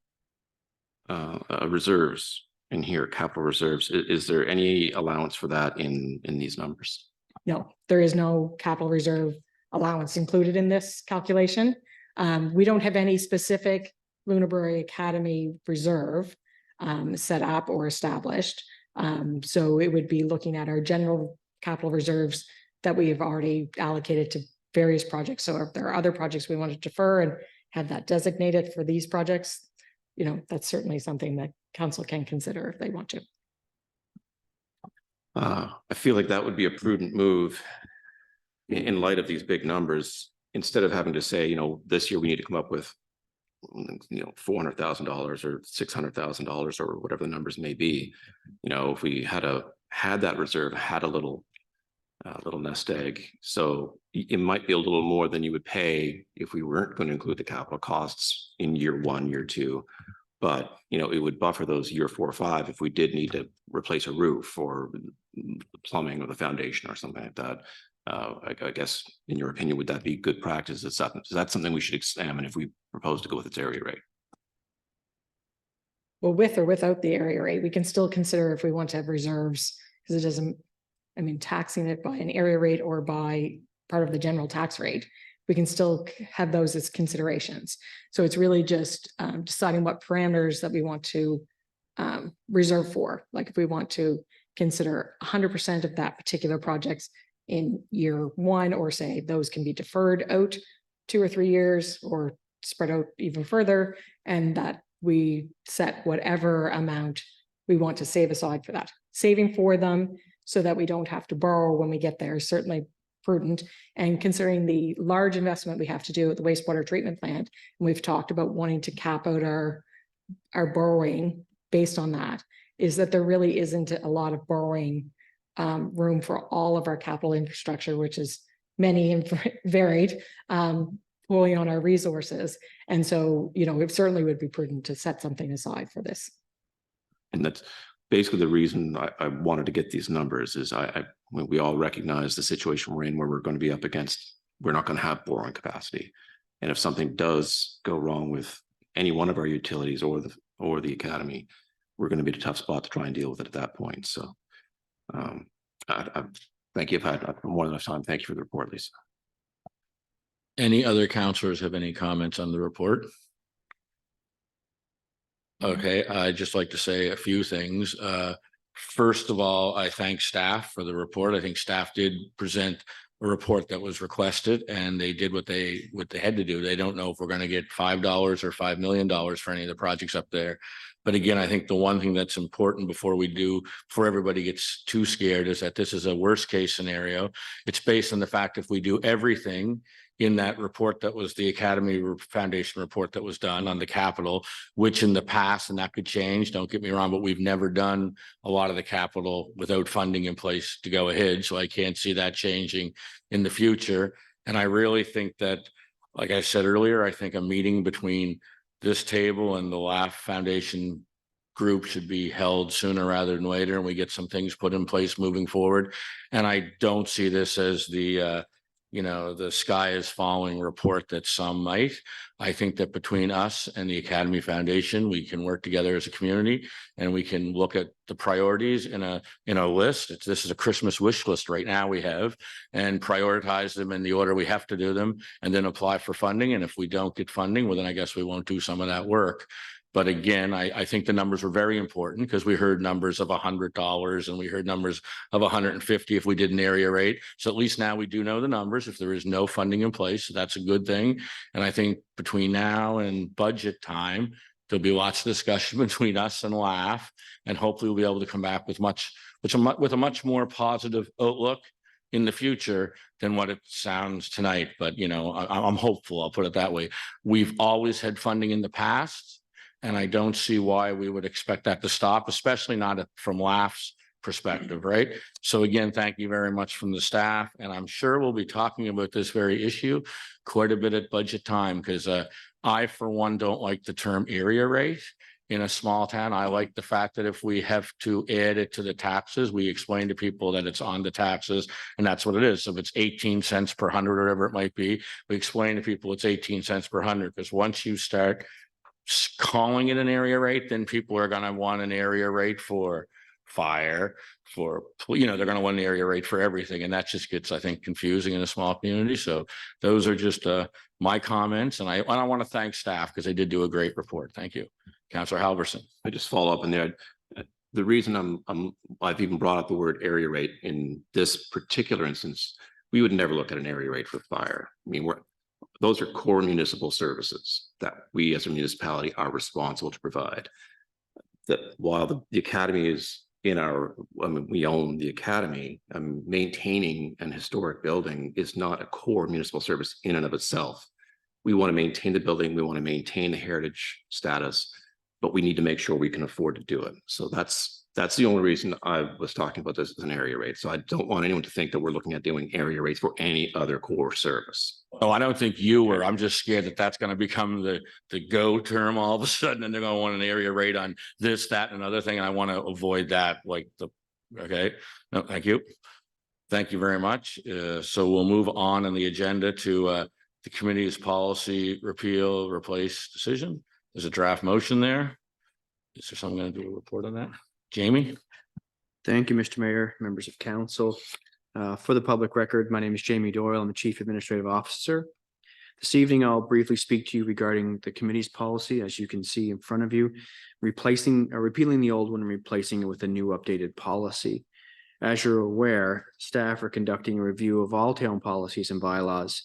reserves in here, capital reserves. Is there any allowance for that in these numbers? No, there is no capital reserve allowance included in this calculation. We don't have any specific Lunenburg Academy reserve set up or established. So it would be looking at our general capital reserves that we have already allocated to various projects. So if there are other projects we want to defer and have that designated for these projects, that's certainly something that council can consider if they want to. I feel like that would be a prudent move in light of these big numbers, instead of having to say, this year we need to come up with, $400,000 or $600,000 or whatever the numbers may be. If we had that reserve, had a little little nest egg. So it might be a little more than you would pay if we weren't going to include the capital costs in year 1, year 2. But, you know, it would buffer those year 4 or 5 if we did need to replace a roof or the plumbing or the foundation or something like that. I guess, in your opinion, would that be good practice? Is that something we should examine if we propose to go with its area rate? Well, with or without the area rate, we can still consider if we want to have reserves, because it doesn't, I mean, taxing it by an area rate or by part of the general tax rate, we can still have those as considerations. So it's really just deciding what parameters that we want to reserve for. Like if we want to consider 100% of that particular projects in year 1, or say those can be deferred out 2 or 3 years or spread out even further, and that we set whatever amount we want to save aside for that. Saving for them so that we don't have to borrow when we get there is certainly prudent. And considering the large investment we have to do at the wastewater treatment plant, and we've talked about wanting to cap out our borrowing based on that, is that there really isn't a lot of borrowing room for all of our capital infrastructure, which is many and varied, pulling on our resources. And so, you know, it certainly would be prudent to set something aside for this. And that's basically the reason I wanted to get these numbers is we all recognize the situation we're in, where we're going to be up against, we're not going to have borrowing capacity. And if something does go wrong with any one of our utilities or the academy, we're going to be in a tough spot to try and deal with it at that point. So I thank you. I've had more than enough time. Thank you for the report, Lisa. Any other counselors have any comments on the report? Okay, I'd just like to say a few things. First of all, I thank staff for the report. I think staff did present a report that was requested, and they did what they had to do. They don't know if we're going to get $5 or $5 million for any of the projects up there. But again, I think the one thing that's important before everybody gets too scared, is that this is a worst case scenario. It's based on the fact if we do everything in that report that was the Academy Foundation report that was done on the capital, which in the past, and that could change, don't get me wrong, but we've never done a lot of the capital without funding in place to go ahead. So I can't see that changing in the future. And I really think that, like I said earlier, I think a meeting between this table and the LAF Foundation group should be held sooner rather than later, and we get some things put in place moving forward. And I don't see this as the the sky is falling report that some might. I think that between us and the Academy Foundation, we can work together as a community, and we can look at the priorities in a list. This is a Christmas wish list right now we have, and prioritize them in the order we have to do them, and then apply for funding. And if we don't get funding, well, then I guess we won't do some of that work. But again, I think the numbers were very important, because we heard numbers of $100 and we heard numbers of 150 if we did an area rate. So at least now we do know the numbers if there is no funding in place. So that's a good thing. And I think between now and budget time, there'll be lots of discussion between us and LAF, and hopefully we'll be able to come back with a much more positive outlook in the future than what it sounds tonight. But, I'm hopeful, I'll put it that way. We've always had funding in the past, and I don't see why we would expect that to stop, especially not from LAF's perspective, right? So again, thank you very much from the staff. And I'm sure we'll be talking about this very issue quite a bit at budget time, because I, for one, don't like the term area rate in a small town. I like the fact that if we have to add it to the taxes, we explain to people that it's on the taxes, and that's what it is. So if it's 18 cents per hundred, or whatever it might be, we explain to people it's 18 cents per hundred, because once you start calling it an area rate, then people are going to want an area rate for fire, they're going to want an area rate for everything. And that just gets, I think, confusing in a small community. So those are just my comments. And I want to thank staff, because they did do a great report. Thank you. Councillor Halverson. I just follow up in there. The reason I've even brought up the word area rate in this particular instance, we would never look at an area rate for fire. I mean, those are core municipal services that we as a municipality are responsible to provide. That while the academy is we own the academy, maintaining an historic building is not a core municipal service in and of itself. We want to maintain the building. We want to maintain the heritage status. but we need to make sure we can afford to do it. So that's the only reason I was talking about this as an area rate. So I don't want anyone to think that we're looking at doing area rates for any other core service. Oh, I don't think you were. I'm just scared that that's going to become the go term all of a sudden, and they're going to want an area rate on this, that, and another thing. And I want to avoid that. Okay. No, thank you. Thank you very much. So we'll move on the agenda to the committee's policy repeal, replace decision. There's a draft motion there. Is there someone going to do a report on that? Jamie? Thank you, Mr. Mayor, members of council. For the public record, my name is Jamie Doyle. I'm the Chief Administrative Officer. This evening, I'll briefly speak to you regarding the committee's policy, as you can see in front of you, repealing the old one and replacing it with a new updated policy. As you're aware, staff are conducting a review of all town policies and bylaws,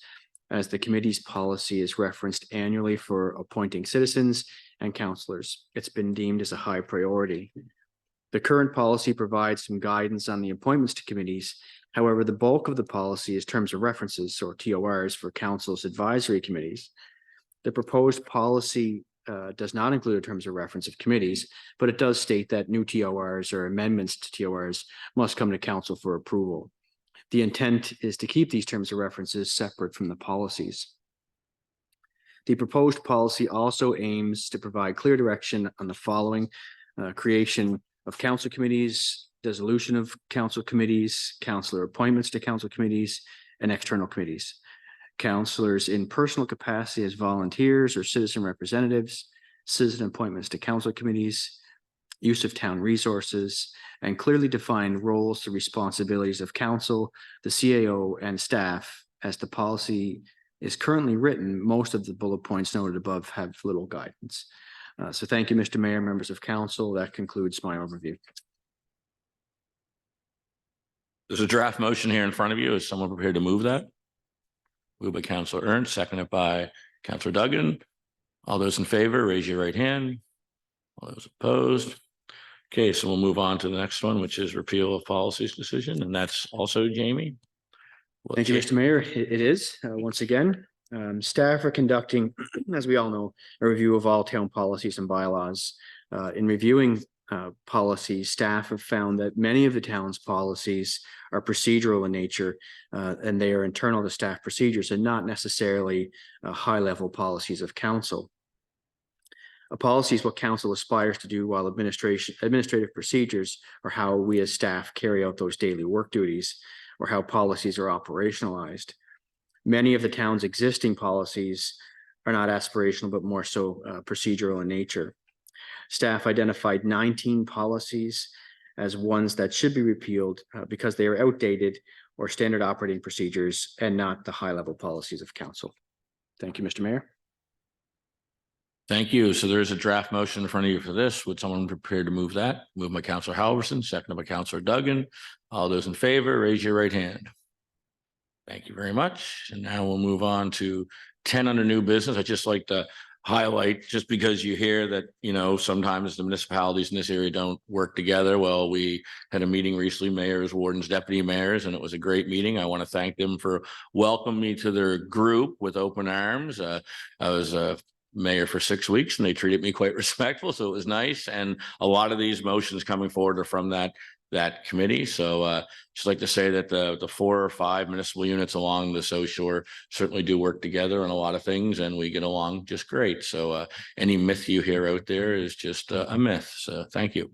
as the committee's policy is referenced annually for appointing citizens and councillors. It's been deemed as a high priority. The current policy provides some guidance on the appointments to committees. However, the bulk of the policy is terms of references, or TORs, for council's advisory committees. The proposed policy does not include a terms of reference of committees, but it does state that new TORs or amendments to TORs must come to council for approval. The intent is to keep these terms of references separate from the policies. The proposed policy also aims to provide clear direction on the following: creation of council committees, dissolution of council committees, councillor appointments to council committees, and external committees. Councillors in personal capacity as volunteers or citizen representatives, citizen appointments to council committees, use of town resources, and clearly defined roles and responsibilities of council, the CAO, and staff. As the policy is currently written, most of the bullet points noted above have little guidance. So thank you, Mr. Mayor, members of council. That concludes my overview. There's a draft motion here in front of you. Is someone prepared to move that? Moved by Councillor Ernst, seconded by Councillor Duggan. All those in favor, raise your right hand. All those opposed. Okay, so we'll move on to the next one, which is repeal of policies decision, and that's also Jamie. Thank you, Mr. Mayor. It is once again. Staff are conducting, as we all know, a review of all town policies and bylaws. In reviewing policies, staff have found that many of the town's policies are procedural in nature, and they are internal to staff procedures and not necessarily high-level policies of council. A policy is what council aspires to do, while administrative procedures are how we as staff carry out those daily work duties, or how policies are operationalized. Many of the town's existing policies are not aspirational, but more so procedural in nature. Staff identified 19 policies as ones that should be repealed because they are outdated or standard operating procedures and not the high-level policies of council. Thank you, Mr. Mayor. Thank you. So there's a draft motion in front of you for this. Would someone prepare to move that? Moved by Councillor Halverson, seconded by Councillor Duggan. All those in favor, raise your right hand. Thank you very much. And now we'll move on to 10 under new business. I'd just like to highlight, just because you hear that, sometimes the municipalities in this area don't work together. Well, we had a meeting recently, mayors, wardens, deputy mayors, and it was a great meeting. I want to thank them for welcoming me to their group with open arms. I was mayor for 6 weeks and they treated me quite respectful. So it was nice. And a lot of these motions coming forward are from that committee. So just like to say that the 4 or 5 municipal units along the South Shore certainly do work together on a lot of things, and we get along just great. So any myth you hear out there is just a myth. So thank you.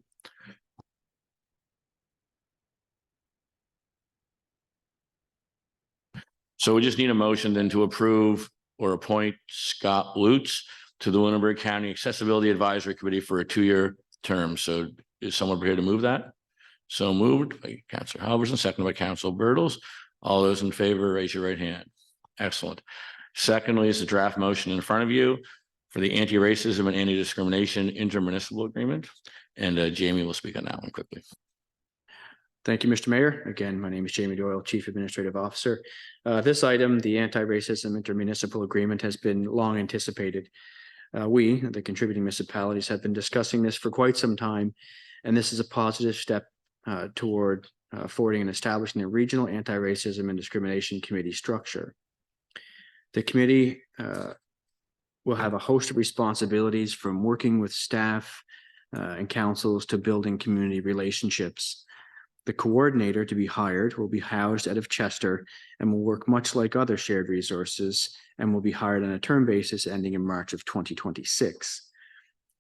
So we just need a motion then to approve or appoint Scott Lutz to the Lunenburg County Accessibility Advisory Committee for a 2-year term. So is someone prepared to move that? So moved by Councillor Halverson, seconded by Councillor Birtles. All those in favor, raise your right hand. Excellent. Secondly is the draft motion in front of you for the Anti-Racism and Anti-Discrimination Inter-Municipal Agreement. And Jamie will speak on that one quickly. Thank you, Mr. Mayor. Again, my name is Jamie Doyle, Chief Administrative Officer. This item, the Anti-Racism Inter-Municipal Agreement, has been long anticipated. We, the contributing municipalities, have been discussing this for quite some time, and this is a positive step toward forwarding and establishing a regional anti-racism and discrimination committee structure. The committee will have a host of responsibilities, from working with staff and councils to building community relationships. The coordinator to be hired will be housed out of Chester and will work much like other shared resources, and will be hired on a term basis ending in March of 2026.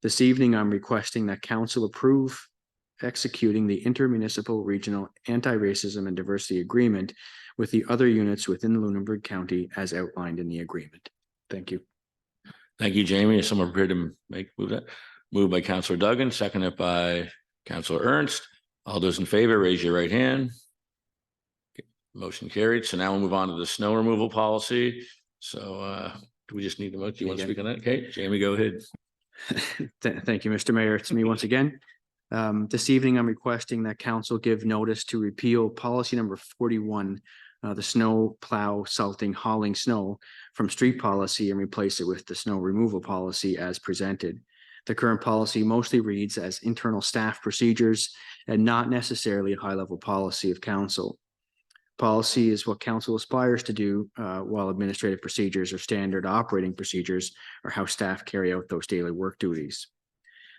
This evening, I'm requesting that council approve executing the Inter-Municipal Regional Anti-Racism and Diversity Agreement with the other units within Lunenburg County as outlined in the agreement. Thank you. Thank you, Jamie. Is someone prepared to move that? Moved by Councillor Duggan, seconded by Councillor Ernst. All those in favor, raise your right hand. Motion carried. So now we'll move on to the snow removal policy. So do we just need the motion? Do you want to speak on that? Okay, Jamie, go ahead. Thank you, Mr. Mayor. It's me once again. This evening, I'm requesting that council give notice to repeal policy number 41, the snow plow salting hauling snow from street policy, and replace it with the snow removal policy as presented. The current policy mostly reads as internal staff procedures and not necessarily a high-level policy of council. Policy is what council aspires to do, while administrative procedures or standard operating procedures are how staff carry out those daily work duties.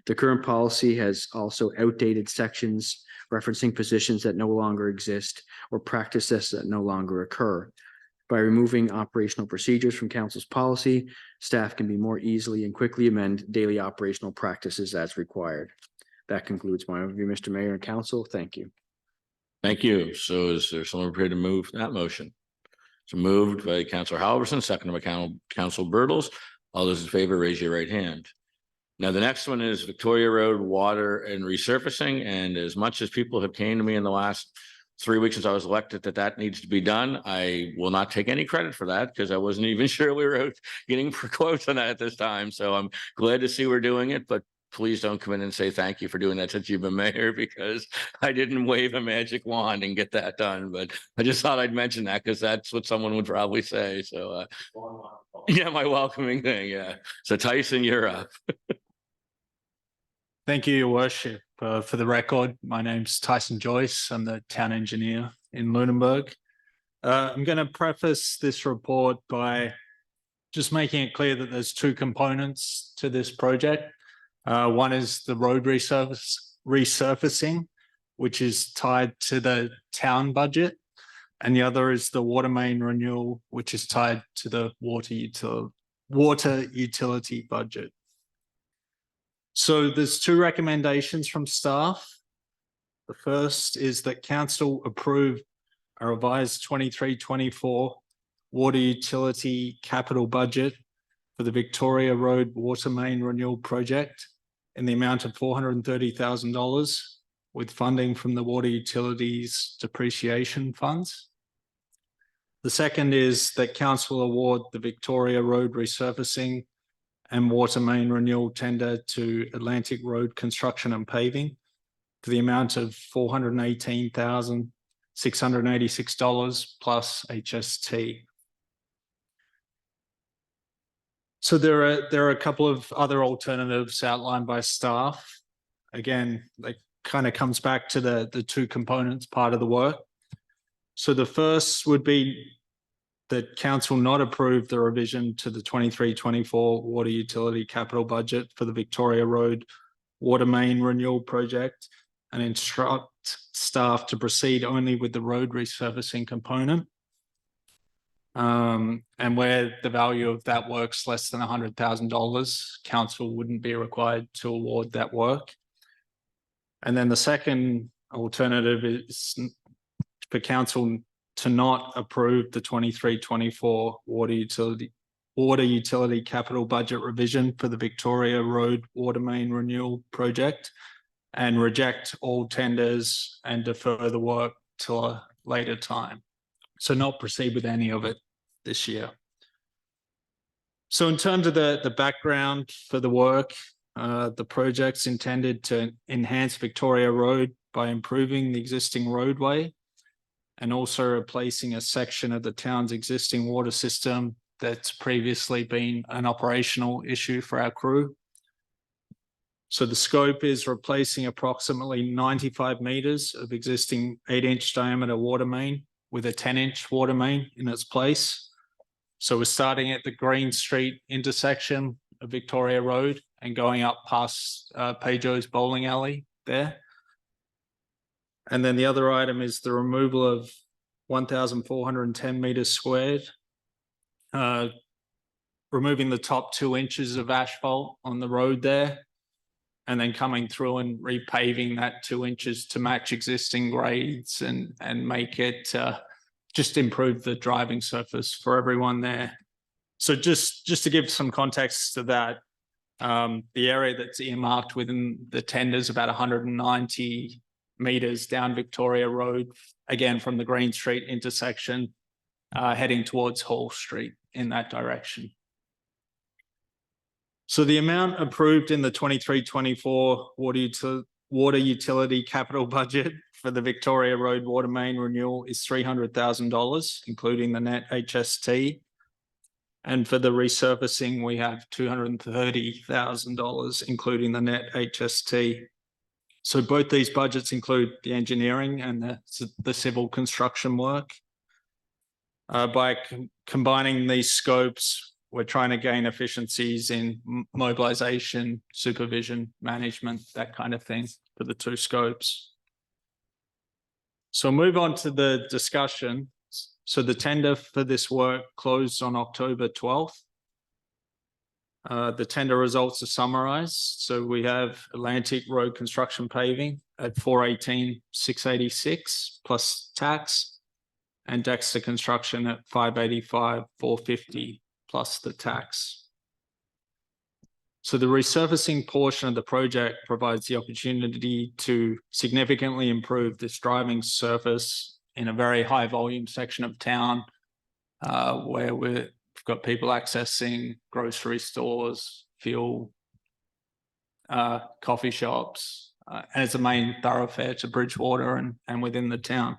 The current policy has also outdated sections referencing positions that no longer exist or practices that no longer occur. By removing operational procedures from council's policy, staff can be more easily and quickly amend daily operational practices as required. That concludes my overview, Mr. Mayor and council. Thank you. Thank you. So is there someone prepared to move that motion? So moved by Councillor Halverson, seconded by Councillor Bertels. All those in favor, raise your right hand. Now, the next one is Victoria Road Water and Resurfacing. And as much as people have came to me in the last 3 weeks since I was elected that needs to be done, I will not take any credit for that because I wasn't even sure we were out getting for quotes on that at this time. So I'm glad to see we're doing it, but please don't come in and say thank you for doing that since you've been mayor, because I didn't wave a magic wand and get that done. But I just thought I'd mention that because that's what someone would probably say. So yeah, my welcoming thing. Yeah. So Tyson, you're up. Thank you, Your Worship. For the record, my name's Tyson Joyce. I'm the town engineer in Lunenburg. I'm going to preface this report by just making it clear that there's two components to this project. One is the road resurfacing, which is tied to the town budget, and the other is the water main renewal, which is tied to the water utility budget. So there's two recommendations from staff. The first is that council approve a revised 23-24 water utility capital budget for the Victoria Road Water Main Renewal Project in the amount of $430,000 with funding from the Water Utilities Depreciation Funds. The second is that council award the Victoria Road Resurfacing and Water Main Renewal tender to Atlantic Road Construction and Paving for the amount of $418,686 plus HST. So there are a couple of other alternatives outlined by staff. Again, that kind of comes back to the two components part of the work. So the first would be that council not approve the revision to the 23-24 water utility capital budget for the Victoria Road Water Main Renewal Project and instruct staff to proceed only with the road resurfacing component. And where the value of that work's less than $100,000, council wouldn't be required to award that work. And then the second alternative is for council to not approve the 23-24 water utility capital budget revision for the Victoria Road Water Main Renewal Project and reject all tenders and defer the work till a later time. So not proceed with any of it this year. So in terms of the background for the work, the project's intended to enhance Victoria Road by improving the existing roadway and also replacing a section of the town's existing water system that's previously been an operational issue for our crew. So the scope is replacing approximately 95 meters of existing 8-inch diameter water main with a 10-inch water main in its place. So we're starting at the Green Street intersection of Victoria Road and going up past Pedro's bowling alley there. And then the other item is the removal of 1,410 meters squared, removing the top 2 inches of asphalt on the road there, and then coming through and repaving that 2 inches to match existing grades and make it just improve the driving surface for everyone there. So just to give some context to that, the area that's earmarked within the tender is about 190 meters down Victoria Road, again from the Green Street intersection, heading towards Hall Street in that direction. So the amount approved in the 23-24 water utility capital budget for the Victoria Road water main renewal is $300,000, including the net HST. And for the resurfacing, we have $230,000, including the net HST. So both these budgets include the engineering and the civil construction work. By combining these scopes, we're trying to gain efficiencies in mobilization, supervision, management, that kind of thing for the 2 scopes. So move on to the discussion. So the tender for this work closed on October 12th. The tender results are summarized. So we have Atlantic Road construction paving at $418,686 plus tax, and Dexter construction at $585,450 plus the tax. So the resurfacing portion of the project provides the opportunity to significantly improve this driving surface in a very high volume section of town, where we've got people accessing grocery stores, fuel, coffee shops, and it's a main thoroughfare to Bridgewater and within the town.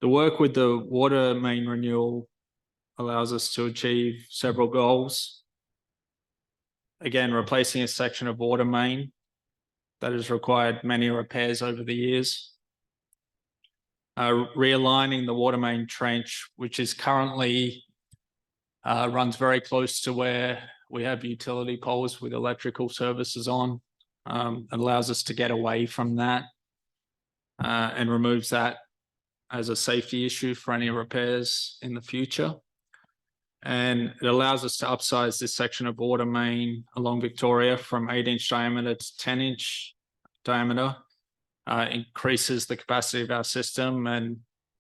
The work with the water main renewal allows us to achieve several goals. Again, replacing a section of water main that has required many repairs over the years. Realigning the water main trench, which is currently runs very close to where we have utility poles with electrical services on. It allows us to get away from that and removes that as a safety issue for any repairs in the future. And it allows us to upsize this section of water main along Victoria from 8-inch diameter to 10-inch diameter, increases the capacity of our system and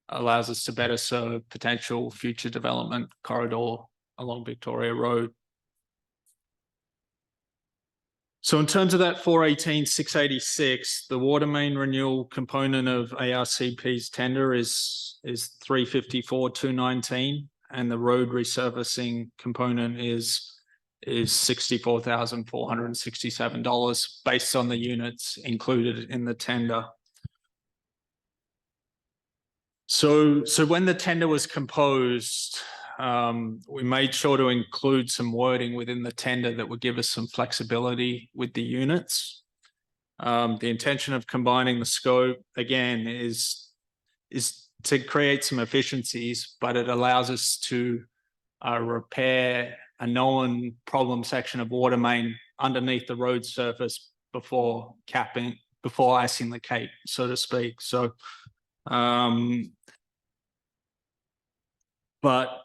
allows us to better serve potential future development corridor along Victoria Road. So in terms of that 418,686, the water main renewal component of ARCP's tender is 354,219, and the road resurfacing component is $64,467 based on the units included in the tender. So when the tender was composed, we made sure to include some wording within the tender that would give us some flexibility with the units. The intention of combining the scope, again, is to create some efficiencies, but it allows us to repair a known problem section of water main underneath the road surface before icing the cake, so to speak. So, but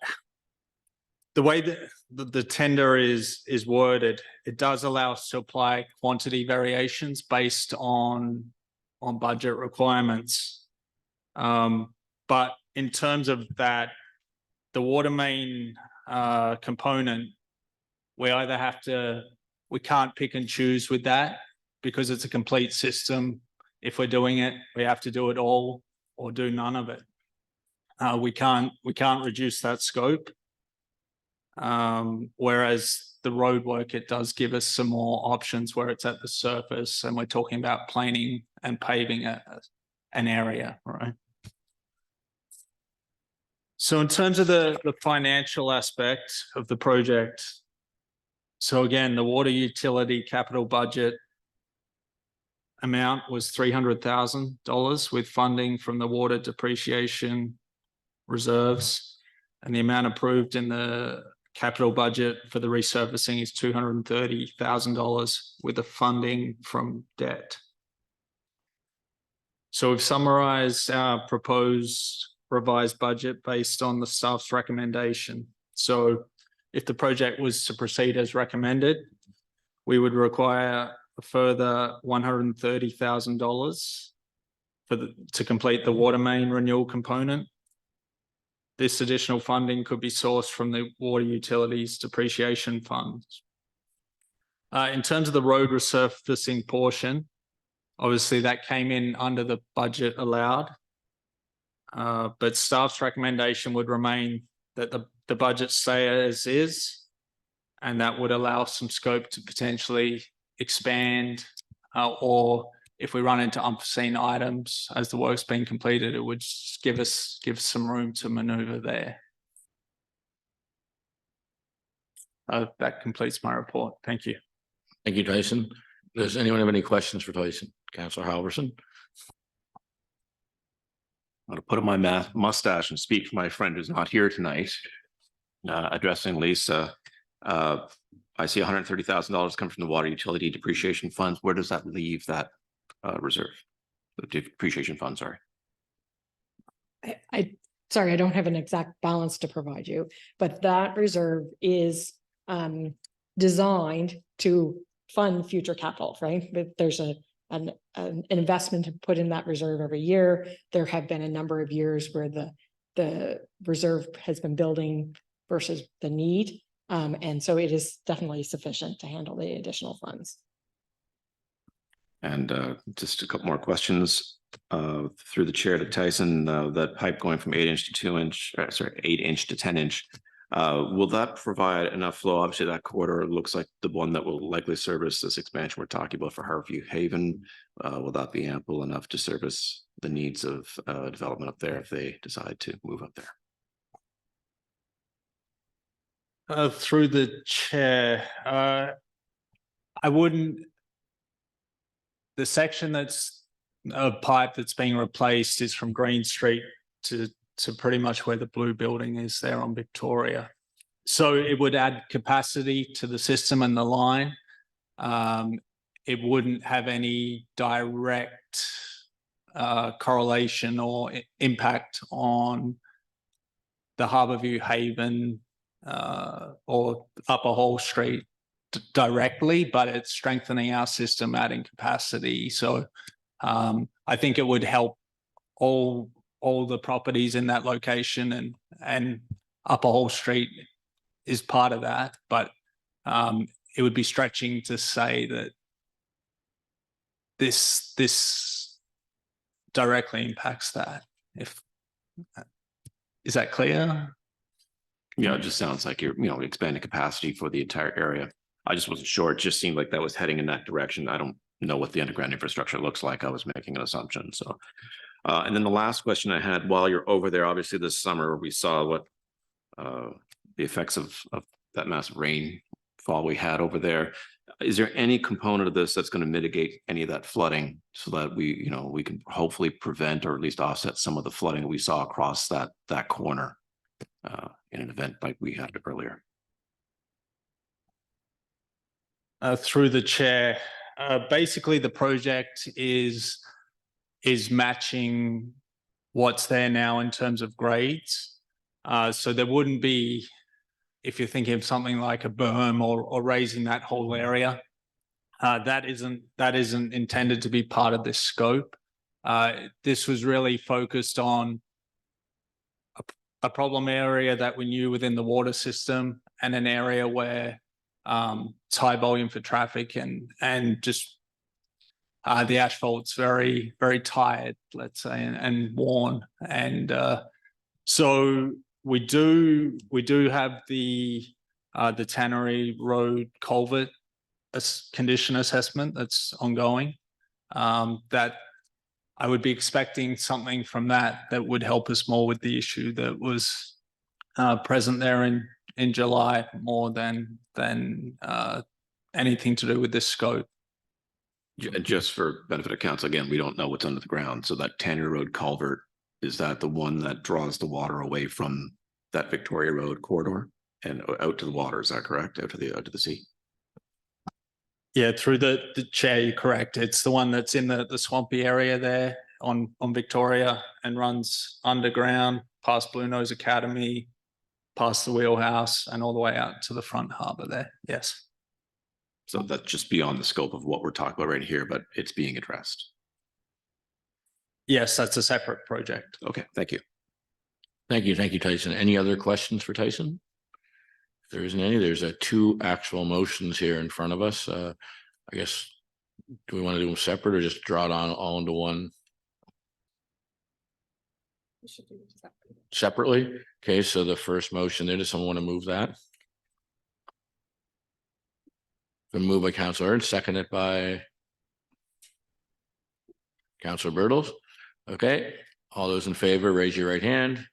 the way that the tender is worded, it does allow us to apply quantity variations based on budget requirements. But in terms of that, the water main component, we can't pick and choose with that because it's a complete system. If we're doing it, we have to do it all or do none of it. We can't reduce that scope. Whereas the road work, it does give us some more options where it's at the surface and we're talking about planing and paving an area, right? So in terms of the financial aspect of the project, so again, the water utility capital budget amount was $300,000 with funding from the water depreciation reserves. And the amount approved in the capital budget for the resurfacing is $230,000 with the funding from debt. So we've summarized our proposed revised budget based on the staff's recommendation. So if the project was to proceed as recommended, we would require a further $130,000 to complete the water main renewal component. This additional funding could be sourced from the water utilities depreciation funds. In terms of the road resurfacing portion, obviously that came in under the budget allowed. But staff's recommendation would remain that the budget stay as is, and that would allow some scope to potentially expand, or if we run into unforeseen items as the work's being completed, it would just give some room to maneuver there. That completes my report. Thank you. Thank you, Tyson. Does anyone have any questions for Tyson? Councillor Halverson? I'm going to put on my mustache and speak for my friend who's not here tonight. Addressing Lisa, I see $130,000 come from the water utility depreciation funds. Where does that leave that reserve? The depreciation fund, sorry. Sorry, I don't have an exact balance to provide you, but that reserve is designed to fund future capital, right? But there's an investment to put in that reserve every year. There have been a number of years where the reserve has been building versus the need. And so it is definitely sufficient to handle the additional funds. And just a couple more questions through the chair to Tyson. That pipe going from 8-inch to 2-inch, 8-inch to 10-inch. Will that provide enough flow? Obviously, that corridor looks like the one that will likely service this expansion we're talking about for Harvey Haven. Will that be ample enough to service the needs of development up there if they decide to move up there? Through the chair, I wouldn't. The section that's a pipe that's being replaced is from Green Street to pretty much where the blue building is there on Victoria. So it would add capacity to the system and the line. It wouldn't have any direct correlation or impact on the Harbourview Haven or Upper Hall Street directly, but it's strengthening our system, adding capacity. So I think it would help all the properties in that location, and Upper Hall Street is part of that, but it would be stretching to say that this directly impacts that. Is that clear? Yeah, it just sounds like you're expanding capacity for the entire area. I just wasn't sure. It just seemed like that was heading in that direction. I don't know what the underground infrastructure looks like. I was making an assumption. So, and then the last question I had, while you're over there, obviously this summer we saw what the effects of that massive rainfall we had over there. Is there any component of this that's going to mitigate any of that flooding so that we can hopefully prevent or at least offset some of the flooding we saw across that corner in an event like we had earlier? Through the chair, basically the project is matching what's there now in terms of grades. So there wouldn't be, if you're thinking of something like a berm or raising that whole area, that isn't intended to be part of this scope. This was really focused on a problem area that we knew within the water system, and an area where it's high volume for traffic, and just the asphalt's very, very tired, let's say, and worn. And so we do have the Tannery Road culvert condition assessment that's ongoing. That I would be expecting something from that would help us more with the issue that was present there in July, more than anything to do with this scope. Just for benefit of council, again, we don't know what's under the ground. So that Tannery Road culvert, is that the one that draws the water away from that Victoria Road corridor and out to the water. Is that correct? Out to the sea? Yeah, through the chair, you're correct. It's the one that's in the swampy area there on Victoria and runs underground past Blue Nose Academy, past the wheelhouse and all the way out to the front harbour there. Yes. So that's just beyond the scope of what we're talking about right here, but it's being addressed. Yes, that's a separate project. Okay, thank you. Thank you. Thank you, Tyson. Any other questions for Tyson? If there isn't any, there's two actual motions here in front of us. I guess, do we want to do them separate or just draw it on all into one? Separately? Okay, so the first motion there, does someone want to move that? Been moved by Councilor Ernst, seconded by Councilor Bertels. Okay, all those in favor, raise your right hand.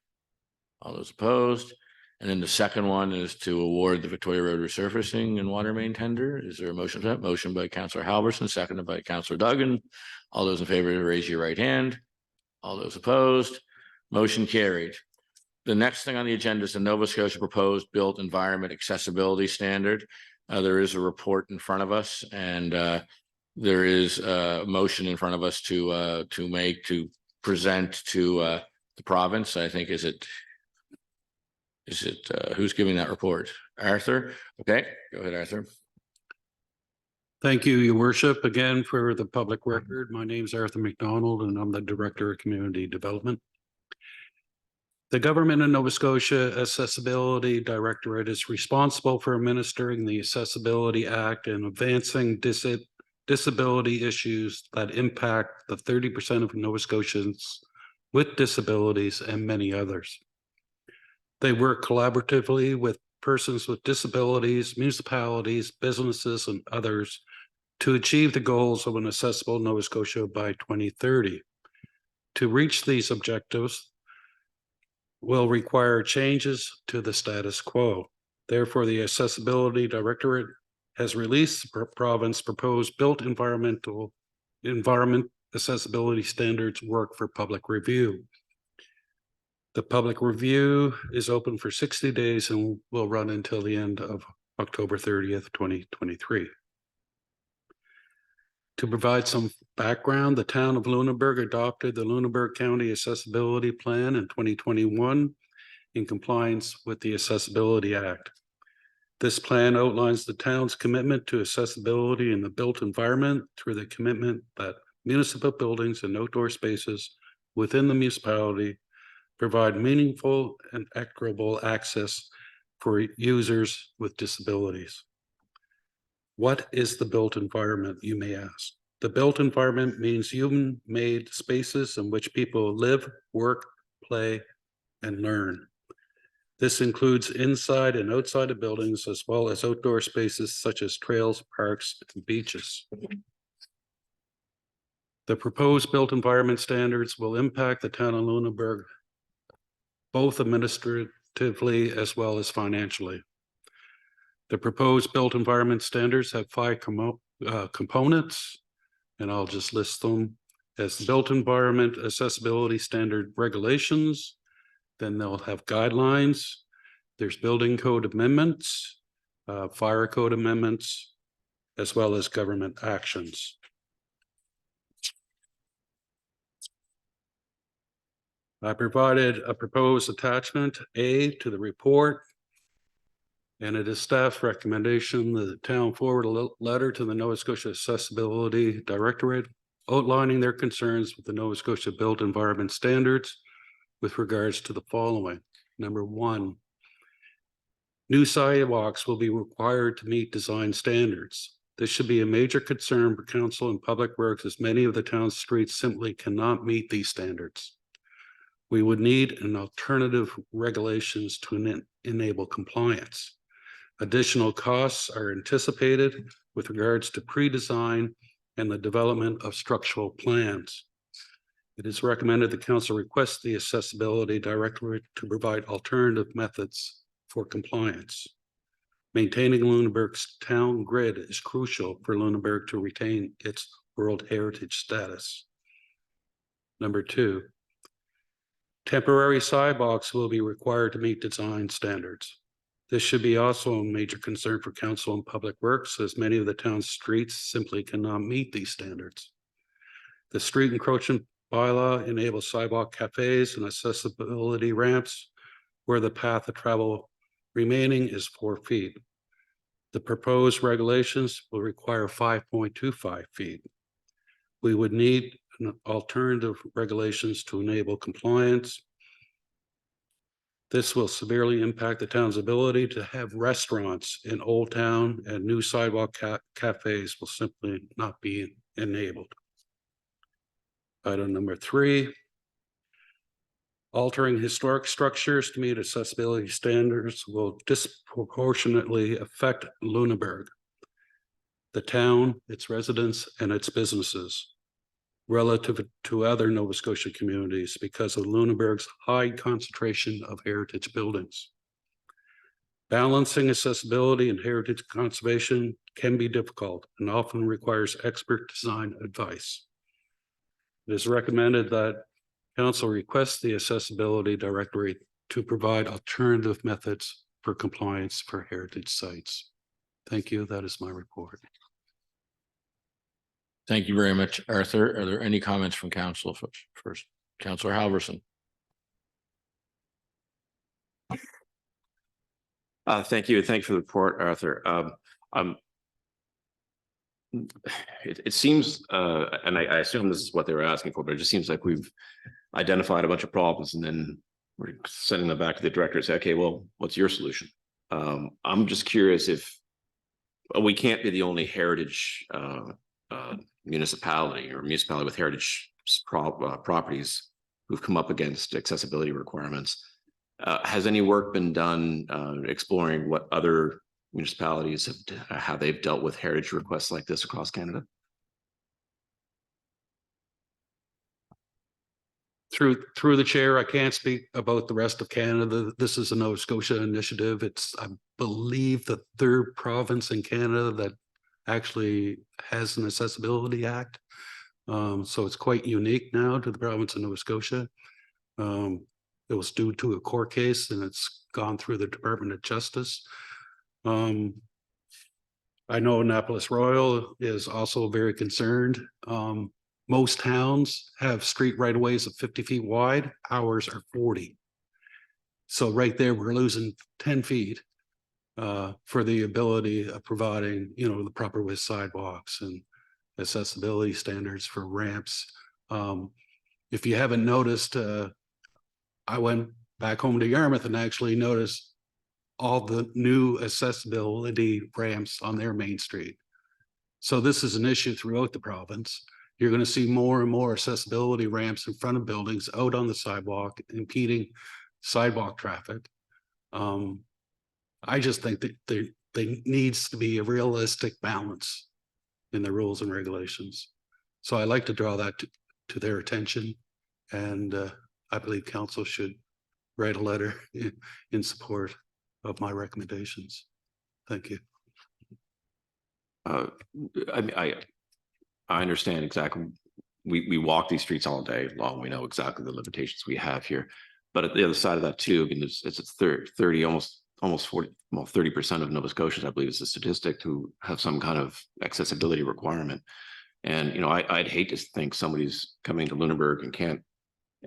All those opposed. And then the second one is to award the Victoria Road resurfacing and water main tender. Is there a motion for that? Motion by Councilor Halverson, seconded by Councilor Duggan. All those in favor, raise your right hand. All those opposed. Motion carried. The next thing on the agenda is the Nova Scotia proposed built environment accessibility standard. There is a report in front of us, and there is a motion in front of us to present to the province. I think is it who's giving that report? Arthur? Okay, go ahead, Arthur. Thank you, Your Worship. Again, for the public record, my name is Arthur McDonald and I'm the Director of Community Development. The Government of Nova Scotia Accessibility Directorate is responsible for administering the Accessibility Act and advancing disability issues that impact the 30% of Nova Scotians with disabilities and many others. They work collaboratively with persons with disabilities, municipalities, businesses, and others to achieve the goals of an accessible Nova Scotia by 2030. To reach these objectives will require changes to the status quo. Therefore, the Accessibility Directorate has released the province proposed built environment accessibility standards work for public review. The public review is open for 60 days and will run until the end of October 30th, 2023. To provide some background, the town of Lunenburg adopted the Lunenburg County Accessibility Plan in 2021 in compliance with the Accessibility Act. This plan outlines the town's commitment to accessibility in the built environment through the commitment that municipal buildings and outdoor spaces within the municipality provide meaningful and equitable access for users with disabilities. What is the built environment, you may ask? The built environment means human-made spaces in which people live, work, play, and learn. This includes inside and outside of buildings, as well as outdoor spaces such as trails, parks, and beaches. The proposed built environment standards will impact the town of Lunenburg, both administratively as well as financially. The proposed built environment standards have 5 components, and I'll just list them as the built environment accessibility standard regulations. Then they'll have guidelines. There's building code amendments, fire code amendments, as well as government actions. I provided a proposed attachment A to the report. And it is staff's recommendation that the town forward a letter to the Nova Scotia Accessibility Directorate outlining their concerns with the Nova Scotia Built Environment Standards with regards to the following. Number 1, new sidewalks will be required to meet design standards. This should be a major concern for council and public works, as many of the town's streets simply cannot meet these standards. We would need an alternative regulations to enable compliance. Additional costs are anticipated with regards to pre-design and the development of structural plans. It is recommended the council request the Accessibility Directorate to provide alternative methods for compliance. Maintaining Lunenburg's town grid is crucial for Lunenburg to retain its World Heritage status. Number 2, Temporary sidewalks will be required to meet design standards. This should be also a major concern for council and public works, as many of the town's streets simply cannot meet these standards. The street encroachment bylaw enables sidewalk cafes and accessibility ramps where the path of travel remaining is 4 feet. The proposed regulations will require 5.25 feet. We would need alternative regulations to enable compliance. This will severely impact the town's ability to have restaurants in Old Town, and new sidewalk cafes will simply not be enabled. Item number 3, altering historic structures to meet accessibility standards will disproportionately affect Lunenburg, the town, its residents, and its businesses relative to other Nova Scotia communities because of Lunenburg's high concentration of heritage buildings. Balancing accessibility and heritage conservation can be difficult and often requires expert design advice. It is recommended that council request the accessibility directorate to provide alternative methods for compliance for heritage sites. Thank you. That is my report. Thank you very much, Arthur. Are there any comments from council first? Councillor Halverson. Thank you. Thank you for the report, Arthur. It seems, and I assume this is what they were asking for, but it just seems like we've identified a bunch of problems and then we're sending them back to the director and say, okay, well, what's your solution? I'm just curious if we can't be the only heritage municipality with heritage properties who've come up against accessibility requirements. Has any work been done exploring what other municipalities have, how they've dealt with heritage requests like this across Canada? Through the chair, I can't speak about the rest of Canada. This is a Nova Scotia initiative. It's, I believe, the 3rd province in Canada that actually has an accessibility act. So it's quite unique now to the province of Nova Scotia. It was due to a court case and it's gone through the Department of Justice. I know Annapolis Royal is also very concerned. Most towns have street right-of-ways of 50 feet wide. Ours are 40. So right there, we're losing 10 feet for the ability of providing, the proper width sidewalks and accessibility standards for ramps. If you haven't noticed, I went back home to Yarmouth and actually noticed all the new accessibility ramps on their main street. So this is an issue throughout the province. You're going to see more and more accessibility ramps in front of buildings out on the sidewalk, impeding sidewalk traffic. I just think that there needs to be a realistic balance in the rules and regulations. So I like to draw that to their attention, and I believe council should write a letter in support of my recommendations. Thank you. I understand exactly. We walk these streets all day long. We know exactly the limitations we have here. But at the other side of that too, I mean, it's 30, almost 40, well, 30% of Nova Scotians, I believe, is a statistic, who have some kind of accessibility requirement. And I'd hate to think somebody's coming to Lunenburg and can't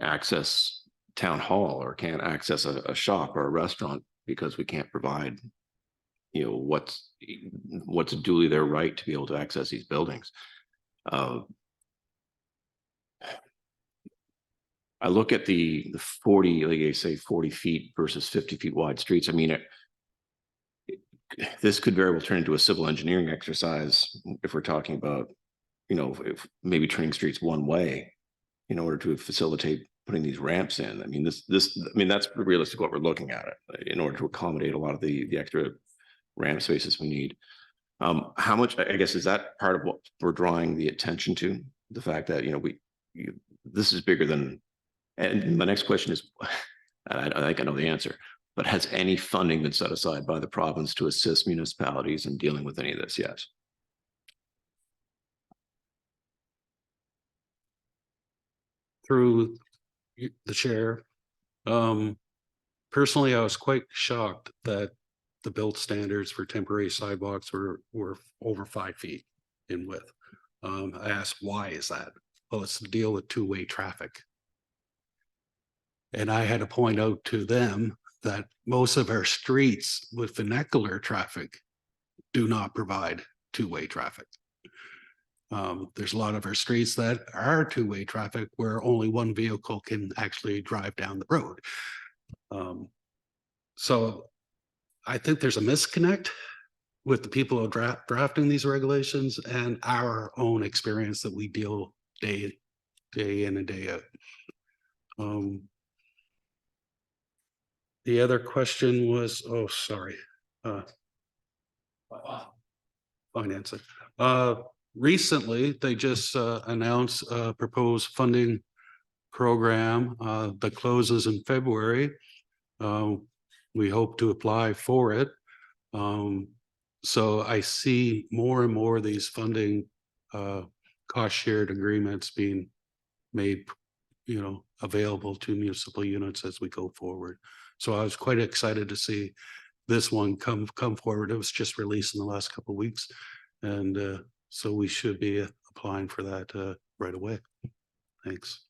access town hall or can't access a shop or a restaurant because we can't provide, what's duly their right to be able to access these buildings. I look at the 40, like I say, 40 feet versus 50 feet wide streets. I mean, this could very well turn into a civil engineering exercise if we're talking about, if maybe turning streets one way in order to facilitate putting these ramps in. I mean, that's realistic what we're looking at it in order to accommodate a lot of the extra ramp spaces we need. How much, I guess, is that part of what we're drawing the attention to? The fact that, this is bigger than, and my next question is, and I think I know the answer, but has any funding been set aside by the province to assist municipalities in dealing with any of this yet? Through the chair, Personally, I was quite shocked that the built standards for temporary sidewalks were over 5 feet in width. I asked, why is that? Well, it's to deal with two-way traffic. And I had to point out to them that most of our streets with vernacular traffic do not provide two-way traffic. There's a lot of our streets that are two-way traffic where only one vehicle can actually drive down the road. So I think there's a disconnect with the people who are drafting these regulations and our own experience that we deal day in and day out. The other question was, oh, sorry. Financing. Recently, they just announced a proposed funding program that closes in February. We hope to apply for it. So I see more and more of these funding cost shared agreements being made, available to municipal units as we go forward. So I was quite excited to see this one come forward. It was just released in the last couple of weeks. And so we should be applying for that right away. Thanks.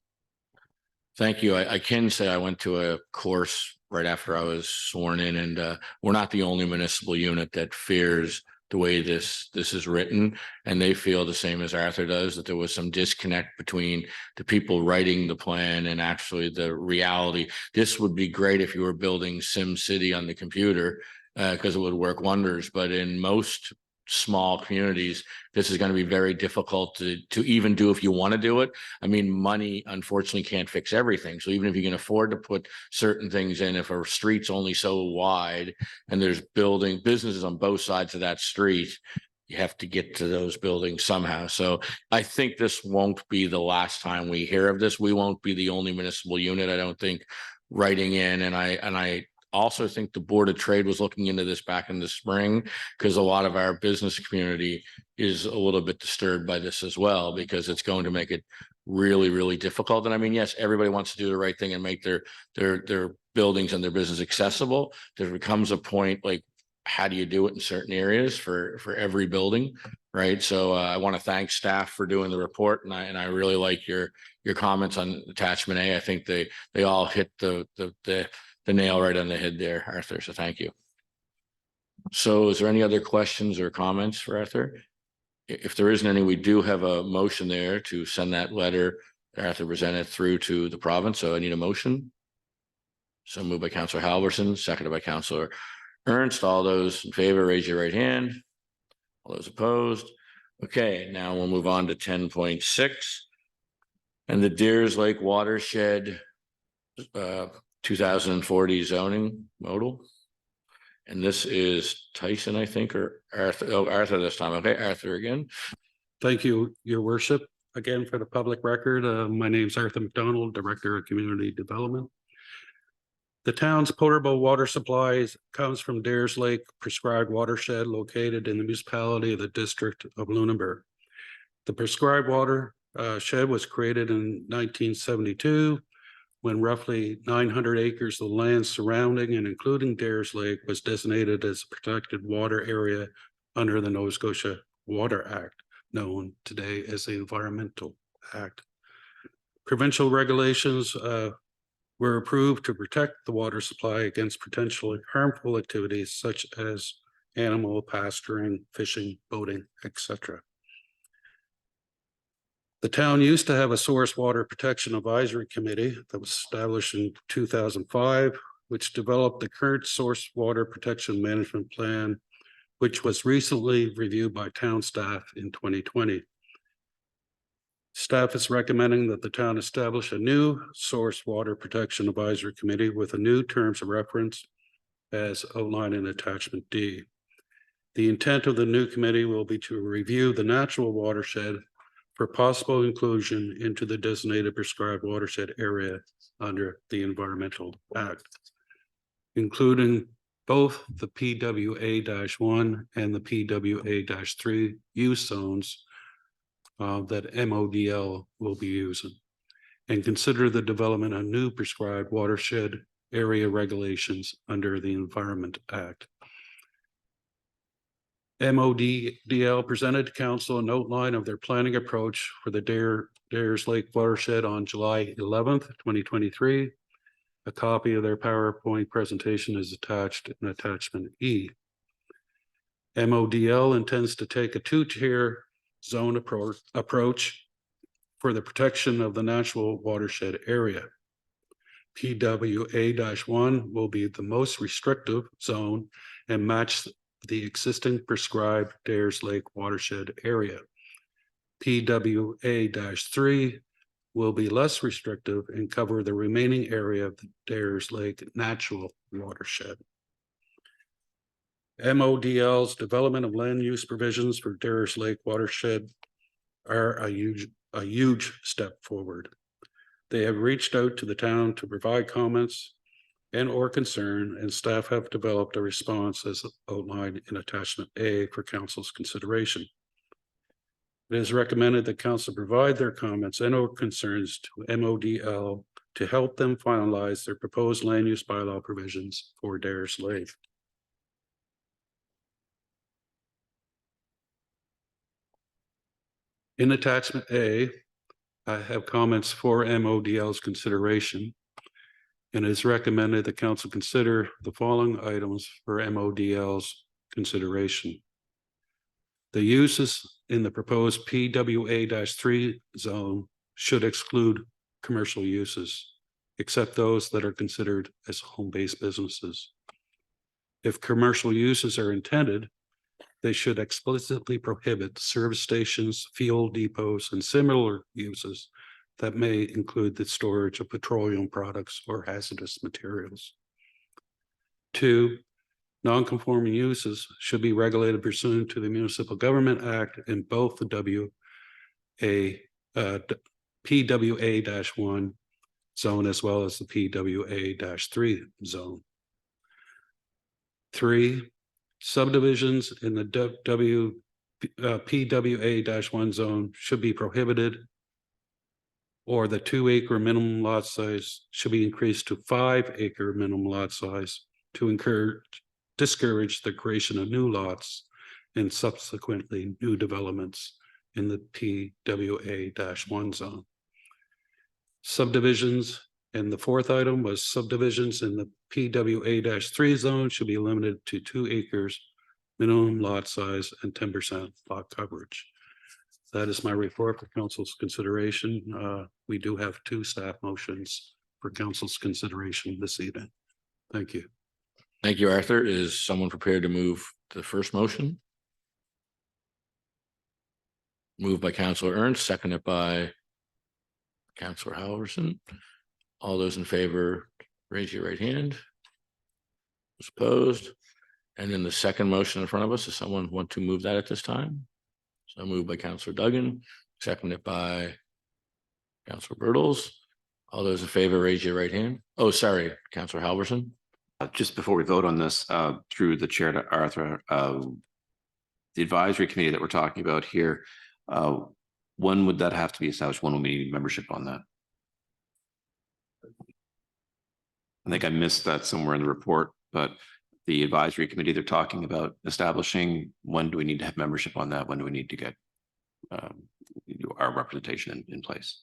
Thank you. I can say I went to a course right after I was sworn in, and we're not the only municipal unit that fears the way this is written, and they feel the same as Arthur does, that there was some disconnect between the people writing the plan and actually the reality. This would be great if you were building Sim City on the computer, because it would work wonders, but in most small communities, this is going to be very difficult to even do if you want to do it. I mean, money unfortunately can't fix everything. So even if you can afford to put certain things in, if a street's only so wide and there's businesses on both sides of that street, you have to get to those buildings somehow. So I think this won't be the last time we hear of this. We won't be the only municipal unit, I don't think, writing in. And I also think the Board of Trade was looking into this back in the spring, because a lot of our business community is a little bit disturbed by this as well, because it's going to make it really, really difficult. And I mean, yes, everybody wants to do the right thing and make their buildings and their business accessible. There becomes a point like, how do you do it in certain areas for every building, right? So I want to thank staff for doing the report, and I really like your comments on attachment A. I think they all hit the nail right on the head there, Arthur. So thank you. So is there any other questions or comments for Arthur? If there isn't any, we do have a motion there to send that letter that Arthur presented through to the province. So I need a motion. So moved by Councillor Halverson, seconded by Councillor Ernst. All those in favor, raise your right hand. All those opposed. Okay, now we'll move on to 10.6 and the Deers Lake Watershed 2040 zoning modal. And this is Tyson, I think, or Arthur. Oh, Arthur this time. Okay, Arthur again. Thank you, Your Worship. Again, for the public record, my name is Arthur McDonald, Director of Community Development. The town's potable water supplies comes from Deers Lake Prescribed Watershed located in the municipality of the district of Lunenburg. The prescribed water shed was created in 1972 when roughly 900 acres of land surrounding and including Deers Lake was designated as a protected water area under the Nova Scotia Water Act, known today as the Environmental Act. Provincial regulations were approved to protect the water supply against potentially harmful activities such as animal pasturing, fishing, boating, etc. The town used to have a source water protection advisory committee that was established in 2005, which developed the current source water protection management plan, which was recently reviewed by town staff in 2020. Staff is recommending that the town establish a new source water protection advisory committee with a new terms of reference as outlined in attachment D. The intent of the new committee will be to review the natural watershed for possible inclusion into the designated prescribed watershed area under the Environmental Act, including both the PWA-1 and the PWA-3 use zones that MODL will be using. and consider the development of new prescribed watershed area regulations under the Environment Act. MODL presented to council an outline of their planning approach for the Dares Lake watershed on July 11th, 2023. A copy of their PowerPoint presentation is attached in attachment E. MODL intends to take a two-tier zone approach for the protection of the natural watershed area. PWA-1 will be the most restrictive zone and match the existing prescribed Dares Lake watershed area. PWA-3 will be less restrictive and cover the remaining area of the Dares Lake natural watershed. MODL's development of land use provisions for Dares Lake watershed are a huge step forward. They have reached out to the town to provide comments and or concern, and staff have developed a response as outlined in attachment A for council's consideration. It is recommended that council provide their comments and or concerns to MODL to help them finalize their proposed land use bylaw provisions for Dares Lake. In attachment A, I have comments for MODL's consideration, and it is recommended that council consider the following items for MODL's consideration. The uses in the proposed PWA-3 zone should exclude commercial uses, except those that are considered as home-based businesses. If commercial uses are intended, they should explicitly prohibit service stations, fuel depots, and similar uses that may include the storage of petroleum products or hazardous materials. 2, non-conforming uses should be regulated pursuant to the Municipal Government Act in both the PWA-1 zone as well as the PWA-3 zone. 3, subdivisions in the PWA-1 zone should be prohibited, or the 2-acre minimum lot size should be increased to 5-acre minimum lot size to discourage the creation of new lots and subsequently new developments in the PWA-1 zone. Subdivisions, and the 4th item was subdivisions in the PWA-3 zone should be limited to 2 acres, minimum lot size, and 10% lot coverage. That is my report for council's consideration. We do have 2 staff motions for council's consideration this evening. Thank you. Thank you, Arthur. Is someone prepared to move the first motion? Moved by Councillor Ernst, seconded by Councillor Halverson. All those in favor, raise your right hand. Opposed. And then the second motion in front of us, does someone want to move that at this time? So moved by Councillor Duggan, seconded by Councillor Bertels. All those in favor, raise your right hand. Oh, sorry, Councillor Halverson. Just before we vote on this, through the chair to Arthur, the advisory committee that we're talking about here, when would that have to be established? When will we need membership on that? I think I missed that somewhere in the report, but the advisory committee they're talking about establishing, when do we need to have membership on that? When do we need to get our representation in place?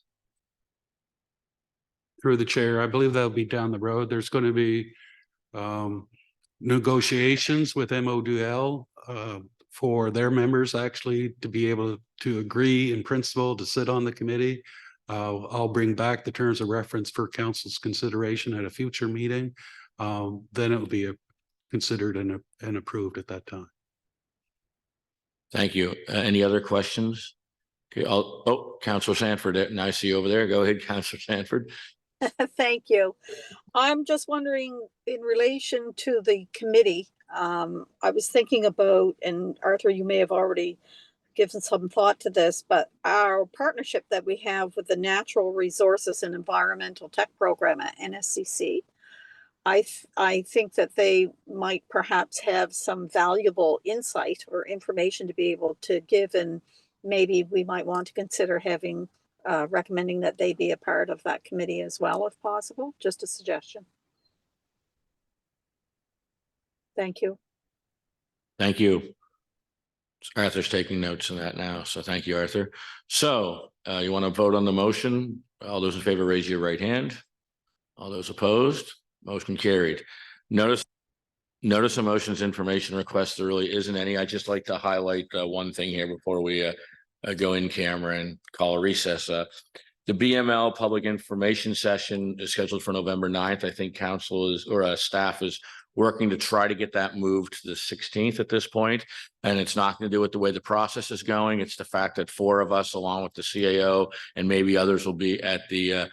Through the chair, I believe that'll be down the road. There's going to be negotiations with MODL for their members actually to be able to agree in principle to sit on the committee. I'll bring back the terms of reference for council's consideration at a future meeting. Then it will be considered and approved at that time. Thank you. Any other questions? Okay, Councillor Sanford, and I see you over there. Go ahead, Councillor Sanford. Thank you. I'm just wondering in relation to the committee, I was thinking about, and Arthur, you may have already given some thought to this, but our partnership that we have with the Natural Resources and Environmental Tech Program at NSCC, I think that they might perhaps have some valuable insight or information to be able to give, and maybe we might want to consider having recommending that they be a part of that committee as well, if possible. Just a suggestion. Thank you. Thank you. Arthur's taking notes on that now, so thank you, Arthur. So you want to vote on the motion? All those in favor, raise your right hand. All those opposed, motion carried. Notice of motions information request, there really isn't any. I just like to highlight one thing here before we go in camera and call a recess. The BML public information session is scheduled for November 9th. I think council is, or staff is working to try to get that moved to the 16th at this point. And it's not going to do with the way the process is going. It's the fact that 4 of us, along with the CAO and maybe others, will be at the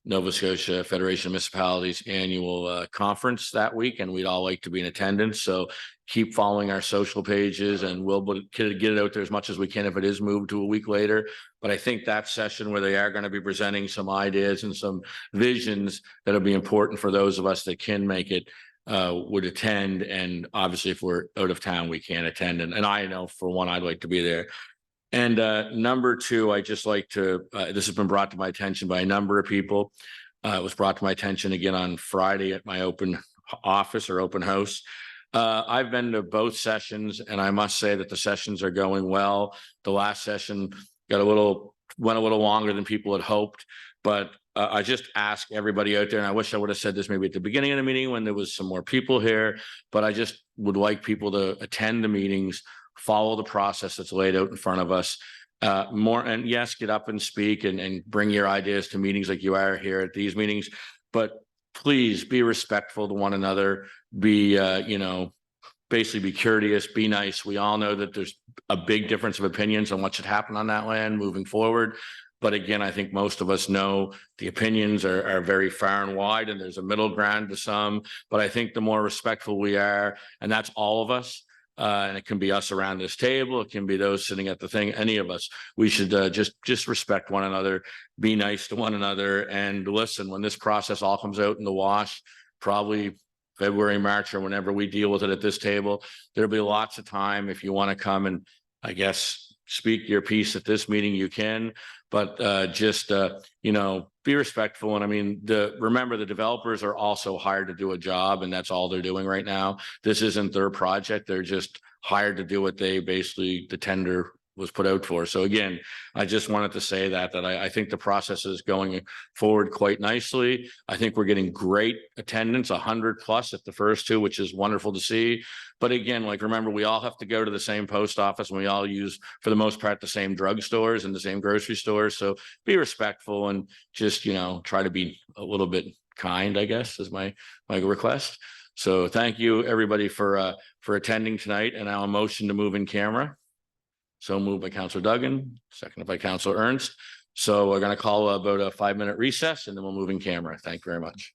Nova Scotia Federation of Municipalities annual conference that week, and we'd all like to be in attendance. So keep following our social pages, and we'll get it out there as much as we can if it is moved to a week later. But I think that session where they are going to be presenting some ideas and some visions that'll be important for those of us that can make it would attend. And obviously, if we're out of town, we can't attend. And I know for one, I'd like to be there. And number 2, I just like to, this has been brought to my attention by a number of people. It was brought to my attention again on Friday at my open office or open house. I've been to both sessions, and I must say that the sessions are going well. The last session went a little longer than people had hoped, but I just ask everybody out there, and I wish I would have said this maybe at the beginning of the meeting when there was some more people here, but I just would like people to attend the meetings, follow the process that's laid out in front of us. And yes, get up and speak and bring your ideas to meetings like you are here at these meetings, but please be respectful to one another. Be, basically be courteous, be nice. We all know that there's a big difference of opinions on what should happen on that land moving forward. But again, I think most of us know the opinions are very far and wide, and there's a middle ground to some. But I think the more respectful we are, and that's all of us, and it can be us around this table, it can be those sitting at the thing, any of us, we should just respect one another, be nice to one another, and listen. When this process all comes out in the wash, probably February, March, or whenever we deal with it at this table, there'll be lots of time. If you want to come and, I guess, speak your piece at this meeting, you can, but be respectful. And I mean, remember, the developers are also hired to do a job, and that's all they're doing right now. This isn't their project. They're just hired to do what they basically, the tender was put out for. So again, I just wanted to say that I think the process is going forward quite nicely. I think we're getting great attendance, 100+ at the first 2, which is wonderful to see. But again, remember, we all have to go to the same post office, and we all use, for the most part, the same drugstores and the same grocery stores. So be respectful and just, try to be a little bit kind, I guess, is my request. So thank you, everybody, for attending tonight. And now a motion to move in camera. So moved by Councillor Duggan, seconded by Councillor Ernst. So we're going to call about a 5-minute recess, and then we'll move in camera. Thank you very much.